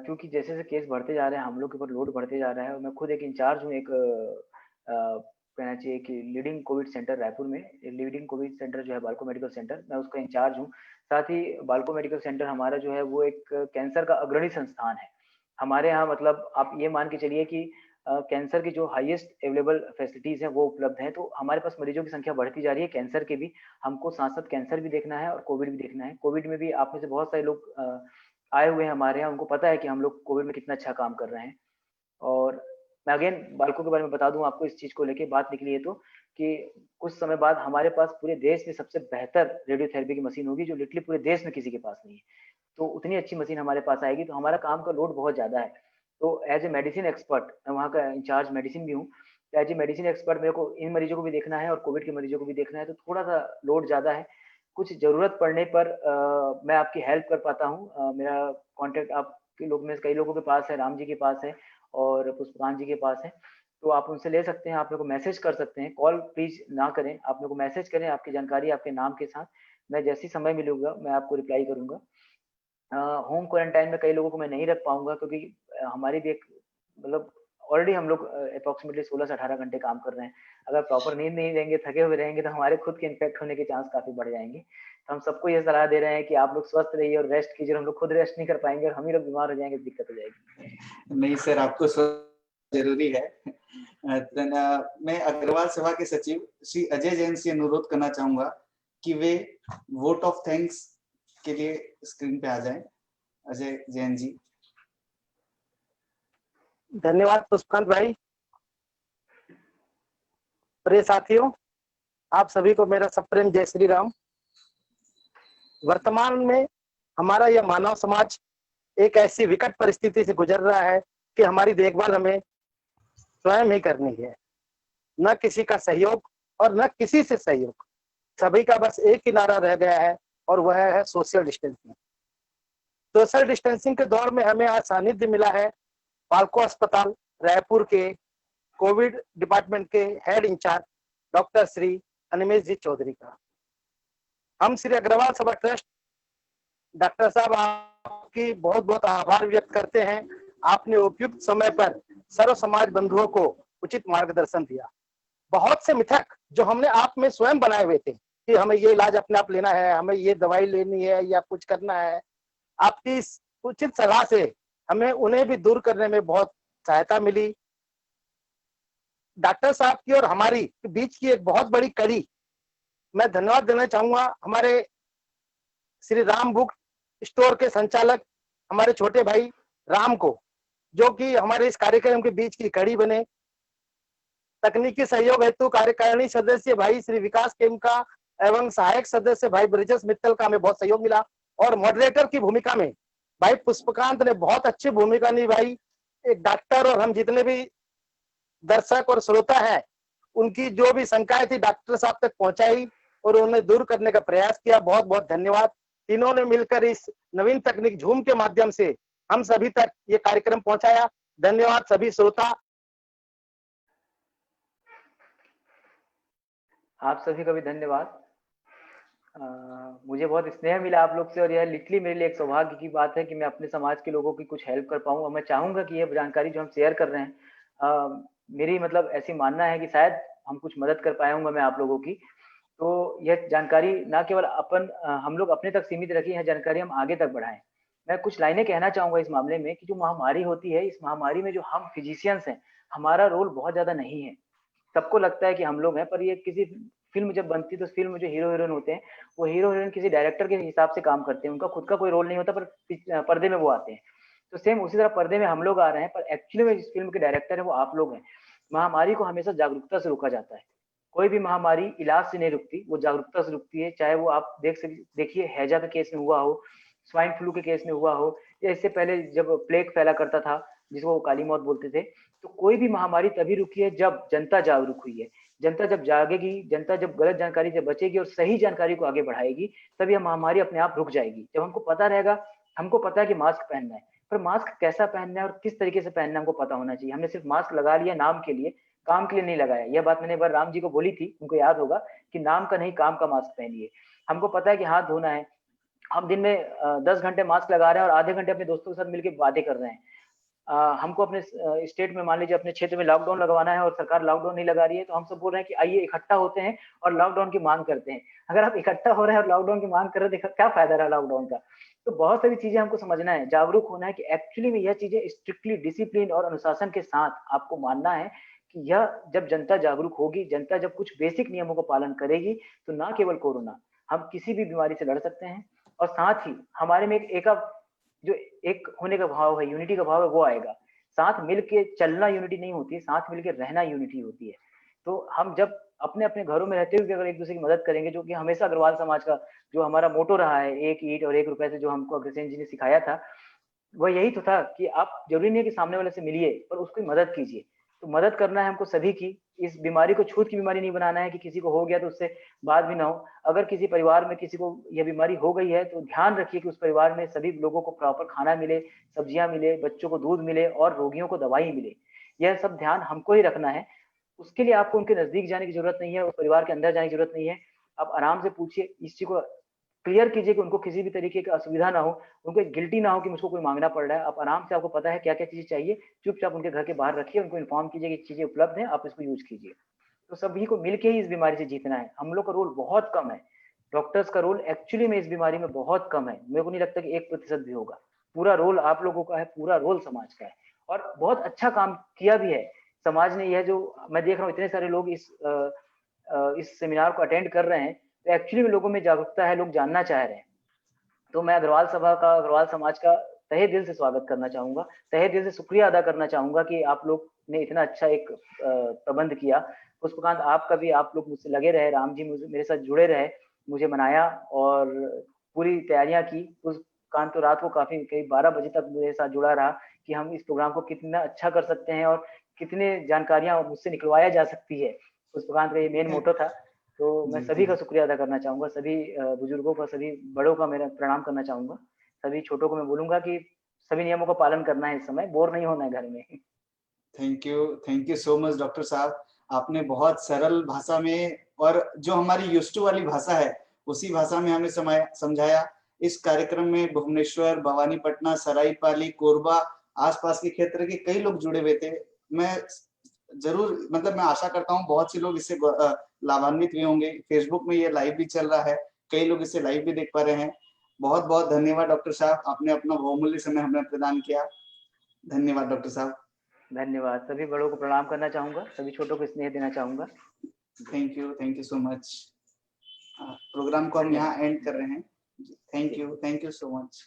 क्योंकि जैसे जैसे केस बढ़ते जा रहे हैं, हम लोग के ऊपर लोड बढ़ते जा रहा है। और मैं खुद एक इंचार्ज हूँ, एक कहना चाहिए कि लीडिंग कोविड सेंटर रायपुर में, लीडिंग कोविड सेंटर जो है बाल्को मेडिकल सेंटर, मैं उसका इंचार्ज हूँ। साथ ही बाल्को मेडिकल सेंटर हमारा जो है वो एक कैंसर का अग्रणी संस्थान है हमारे यहाँ। मतलब आप ये मान के चलिए कि कैंसर की जो हाईएस्ट अवेलेबल फैसिलिटीज हैं वो उपलब्ध हैं। तो हमारे पास मरीजों की संख्या बढ़ती जा रही है, कैंसर के भी। हमको साथ साथ कैंसर भी देखना है और कोविड भी देखना है। कोविड में भी आप में से बहुत सारे लोग आए हुए हैं हमारे यहाँ, उनको पता है कि हम लोग कोविड में कितना अच्छा काम कर रहे हैं। और मैं अगेन बालकों के बारे में बता दूं आपको, इस चीज को लेके बात निकली है तो, कि कुछ समय बाद हमारे पास पूरे देश में सबसे बेहतर रेडियोथेरेपी की मशीन होगी, जो लिटरली पूरे देश में किसी के पास नहीं है। तो उतनी अच्छी मशीन हमारे पास आएगी, तो हमारा काम का लोड बहुत ज्यादा है। तो एज ए मेडिसिन एक्सपर्ट, मैं वहाँ का इंचार्ज मेडिसिन भी हूँ, तो एज ए मेडिसिन एक्सपर्ट मेरे को इन मरीजों को भी देखना है और कोविड के मरीजों को भी देखना है, तो थोड़ा सा लोड ज्यादा है। कुछ जरूरत पड़ने पर मैं आपकी हेल्प कर पाता हूँ। मेरा कॉन्टेक्ट आपके लोग में कई लोगों के पास है, राम जी के पास है और पुष्पकांत जी के पास है, तो आप उनसे ले सकते हैं। आप मेरे को मैसेज कर सकते हैं, कॉल प्लीज ना करें, आप मेरे को मैसेज करें आपकी जानकारी आपके नाम के साथ। मैं जैसी समय मिलूंगा मैं आपको रिप्लाई करूंगा। होम क्वारंटाइन में कई लोगों को मैं नहीं रख पाऊंगा, क्योंकि हमारी भी एक मतलब ऑलरेडी हम लोग अप्रोक्सीमेटली 16 से 18 घंटे काम कर रहे हैं। अगर प्रॉपर नींद नहीं लेंगे, थके हुए रहेंगे, तो हमारे खुद के इन्फेक्ट होने के चांस काफी बढ़ जाएंगे। तो हम सबको ये सलाह दे रहे हैं कि आप लोग स्वस्थ रहिए और रेस्ट कीजिए। हम लोग खुद रेस्ट नहीं कर पाएंगे और हम ही लोग बीमार हो जाएंगे, दिक्कत हो जाएगी। नहीं सर, आपको जरूरी है। मैं अग्रवाल सभा के सचिव श्री अजय जैन से अनुरोध करना चाहूंगा कि वे वोट ऑफ थैंक्स के लिए स्क्रीन पे आ जाएं। अजय जैन जी। धन्यवाद पुष्पकांत भाई। प्रिय साथियों, आप सभी को मेरा सप्रेम जय श्री राम। वर्तमान में हमारा यह मानव समाज एक ऐसी विकट परिस्थिति से गुजर रहा है कि हमारी देखभाल हमें स्वयं ही करनी है। न किसी का सहयोग और न किसी से सहयोग, सभी का बस एक ही नारा रह गया है और वह है सोशल डिस्टेंसिंग। सोशल डिस्टेंसिंग के दौर में हमें आज सानिध्य मिला है बाल्को अस्पताल रायपुर के कोविड डिपार्टमेंट के head incharge doctor Shri Animesh ji Chaudhary का। हम श्री अग्रवाल सभा ट्रस्ट डॉक्टर साहब आपकी बहुत बहुत आभार व्यक्त करते हैं। आपने उपयुक्त समय पर सर्व समाज बंधुओं को उचित मार्गदर्शन दिया। बहुत से मिथक जो हमने आप में स्वयं बनाए हुए थे कि हमें ये इलाज अपने आप लेना है, हमें ये दवाई लेनी है या कुछ करना है, आपकी इस उचित सलाह से हमें उन्हें भी दूर करने में बहुत सहायता मिली। डॉक्टर साहब की और हमारी बीच की एक बहुत बड़ी कड़ी मैं धन्यवाद देना चाहूंगा हमारे श्री राम बुक स्टोर के संचालक हमारे छोटे भाई राम को, जो कि हमारे इस कार्यक्रम के बीच की कड़ी बने। तकनीकी सहयोग हेतु कार्यकारिणी सदस्य भाई श्री विकास केम का एवं सहायक सदस्य भाई ब्रिजेश मित्तल का हमें बहुत सहयोग मिला। और मॉडरेटर की भूमिका में भाई पुष्पकांत ने बहुत अच्छी भूमिका निभाई। एक डॉक्टर और हम जितने भी दर्शक और श्रोता हैं उनकी जो भी शंकाएं थी डॉक्टर साहब तक पहुंचाई और उन्हें दूर करने का प्रयास किया। बहुत बहुत धन्यवाद। तीनों ने मिलकर इस नवीन तकनीक जूम के माध्यम से हम सभी तक ये कार्यक्रम पहुंचाया। धन्यवाद सभी श्रोता। आप सभी का भी धन्यवाद। मुझे बहुत स्नेह मिला आप लोग से, और यह लिटरली मेरे लिए एक सौभाग्य की बात है कि मैं अपने समाज के लोगों की कुछ हेल्प कर पाऊँ। और मैं चाहूंगा कि यह जानकारी जो हम शेयर कर रहे हैं, मेरी मतलब ऐसी मानना है कि शायद हम कुछ मदद कर पाया हूँ मैं आप लोगों की। तो यह जानकारी ना केवल हम लोग अपने तक सीमित रखें, यह जानकारी हम आगे तक बढ़ाएं। मैं कुछ लाइनें कहना चाहूंगा इस मामले में कि जो महामारी होती है, इस महामारी में जो हम फिजिशियंस हैं, हमारा रोल बहुत ज्यादा नहीं है। सबको लगता है कि हम लोग हैं, पर ये किसी फिल्म जब बनती है तो फिल्म में जो हीरो हीरोइन होते हैं, वो हीरो हीरोइन किसी डायरेक्टर के हिसाब से काम करते हैं, उनका खुद का कोई रोल नहीं होता, पर पर्दे में वो आते हैं। तो सेम उसी तरह पर्दे में हम लोग आ रहे हैं, पर एक्चुअली में जिस फिल्म के डायरेक्टर है वो आप लोग हैं। महामारी को हमेशा जागरूकता से रोका जाता है। कोई भी महामारी इलाज से नहीं रुकती, वो जागरूकता से रुकती है। चाहे वो आप देखिए हैजा के केस में हुआ हो, स्वाइन फ्लू के केस में हुआ हो, या इससे पहले जब प्लेग फैला करता था जिसको वो काली मौत बोलते थे। तो कोई भी महामारी तभी रुकी है जब जनता जागरूक हुई है। जनता जब जागेगी, जनता जब गलत जानकारी से बचेगी और सही जानकारी को आगे बढ़ाएगी, तब यह महामारी अपने आप रुक जाएगी। जब हमको पता रहेगा, हमको पता है कि मास्क पहनना है, पर मास्क कैसा पहनना है और किस तरीके से पहनना है हमको पता होना चाहिए। हमने सिर्फ मास्क लगा लिया नाम के लिए, काम के लिए नहीं लगाया। यह बात मैंने एक बार राम जी को बोली थी, उनको याद होगा कि नाम का नहीं काम का मास्क पहनिए। हमको पता है कि हाथ धोना है। हम दिन में 10 घंटे मास्क लगा रहे हैं और आधे घंटे अपने दोस्तों के साथ मिलकर बातें कर रहे हैं। हमको अपने स्टेट में, मान लीजिए अपने क्षेत्र में लॉकडाउन लगवाना है और सरकार लॉकडाउन नहीं लगा रही है, तो हम सब बोल रहे हैं कि आइए इकट्ठा होते हैं और लॉकडाउन की मांग करते हैं। अगर आप इकट्ठा हो रहे हैं और लॉकडाउन की मांग कर रहे हैं, क्या फायदा रहा लॉकडाउन का। तो बहुत सारी चीजें हमको समझना है, जागरूक होना है कि एक्चुअली में यह चीजें स्ट्रिक्टली डिसिप्लिन और अनुशासन के साथ आपको मानना है कि यह जब जनता जागरूक होगी, जनता जब कुछ बेसिक नियमों का पालन करेगी, तो ना केवल कोरोना, हम किसी भी बीमारी से लड़ सकते हैं। और साथ ही हमारे में एक जो एक होने का भाव है, यूनिटी का भाव है, वो आएगा। साथ मिल के चलना यूनिटी नहीं होती है, साथ मिल के रहना यूनिटी होती है। तो हम जब अपने अपने घरों में रहते हुए अगर एक दूसरे की मदद करेंगे, जो कि हमेशा अग्रवाल समाज का जो हमारा मोटो रहा है, 1 ईंट और 1 रुपए से, जो हमको अग्रसेन जी ने सिखाया था, वह यही तो था कि आप जरूरी नहीं है कि सामने वाले से मिलिए, पर उसकी मदद कीजिए। तो मदद करना है हमको सभी की। इस बीमारी को छूत की बीमारी नहीं बनाना है कि किसी को हो गया तो उससे बात भी ना हो। अगर किसी परिवार में किसी को यह बीमारी हो गई है, तो ध्यान रखिए कि उस परिवार में सभी लोगों को प्रॉपर खाना मिले, सब्जियां मिले, बच्चों को दूध मिले और रोगियों को दवाई मिले। यह सब ध्यान हमको ही रखना है। उसके लिए आपको उनके नजदीक जाने की जरूरत नहीं है, उस परिवार के अंदर जाने की जरूरत नहीं है। आप आराम से पूछिए, इस चीज को क्लियर कीजिए कि उनको किसी भी तरीके की असुविधा ना हो, उनको गिल्टी ना हो कि मुझको कोई मांगना पड़ रहा है। आप आराम से, आपको पता है क्या क्या चीजें चाहिए, चुपचाप उनके घर के बाहर रखिए, उनको इन्फॉर्म कीजिए कि चीजें उपलब्ध हैं, आप इसको यूज कीजिए। तो सभी को मिलके ही इस बीमारी से जीतना है। हम लोग का रोल बहुत कम है, डॉक्टर्स का रोल एक्चुअली में इस बीमारी में बहुत कम है। मेरे को नहीं लगता कि 1% भी होगा। पूरा रोल आप लोगों का है, पूरा रोल समाज का है, और बहुत अच्छा काम किया भी है समाज ने। यह जो मैं देख रहा हूँ, इतने सारे लोग इस सेमिनार को अटेंड कर रहे हैं, तो एक्चुअली में लोगों में जागरूकता है, लोग जानना चाह रहे हैं। तो मैं अग्रवाल सभा का, अग्रवाल समाज का तहे दिल से स्वागत करना चाहूंगा, तहे दिल से शुक्रिया अदा करना चाहूंगा कि आप लोग ने इतना अच्छा एक प्रबंध किया। पुष्पकांत आपका भी, आप लोग मुझसे लगे रहे, राम जी मुझे मेरे साथ जुड़े रहे, मुझे मनाया और पूरी तैयारियां की। पुष्पकांत तो रात को काफी, कई 12 बजे तक मेरे साथ जुड़ा रहा कि हम इस प्रोग्राम को कितना अच्छा कर सकते हैं और कितने जानकारियां मुझसे निकलवाया जा सकती है। पुष्पकांत का ये मेन मोटो था। तो मैं जी सभी का शुक्रिया अदा करना चाहूंगा, सभी बुजुर्गों का, सभी बड़ों का मेरा प्रणाम करना चाहूंगा। सभी छोटों को मैं बोलूंगा कि सभी नियमों का पालन करना है, इस समय बोर नहीं होना है घर में। Thank you so much doctor साहब। आपने बहुत सरल भाषा में और जो हमारी यूज्ड वाली भाषा है उसी भाषा में हमें समझाया। इस कार्यक्रम में भुवनेश्वर, भवानीपटना, सरायपाली, कोरबा, आसपास के क्षेत्र के कई लोग जुड़े हुए थे। मैं जरूर, मतलब मैं आशा करता हूँ बहुत से लोग इससे लाभान्वित भी होंगे। फेसबुक में ये लाइव भी चल रहा है, कई लोग इसे लाइव भी देख पा रहे हैं। बहुत बहुत धन्यवाद डॉक्टर साहब, आपने अपना बहुमूल्य समय हमें प्रदान किया। धन्यवाद डॉक्टर साहब। धन्यवाद। सभी बड़ों को प्रणाम करना चाहूंगा, सभी छोटों को स्नेह देना चाहूंगा। Thank you so much. Programme को हम यहाँ एंड कर रहे हैं। Thank you so much.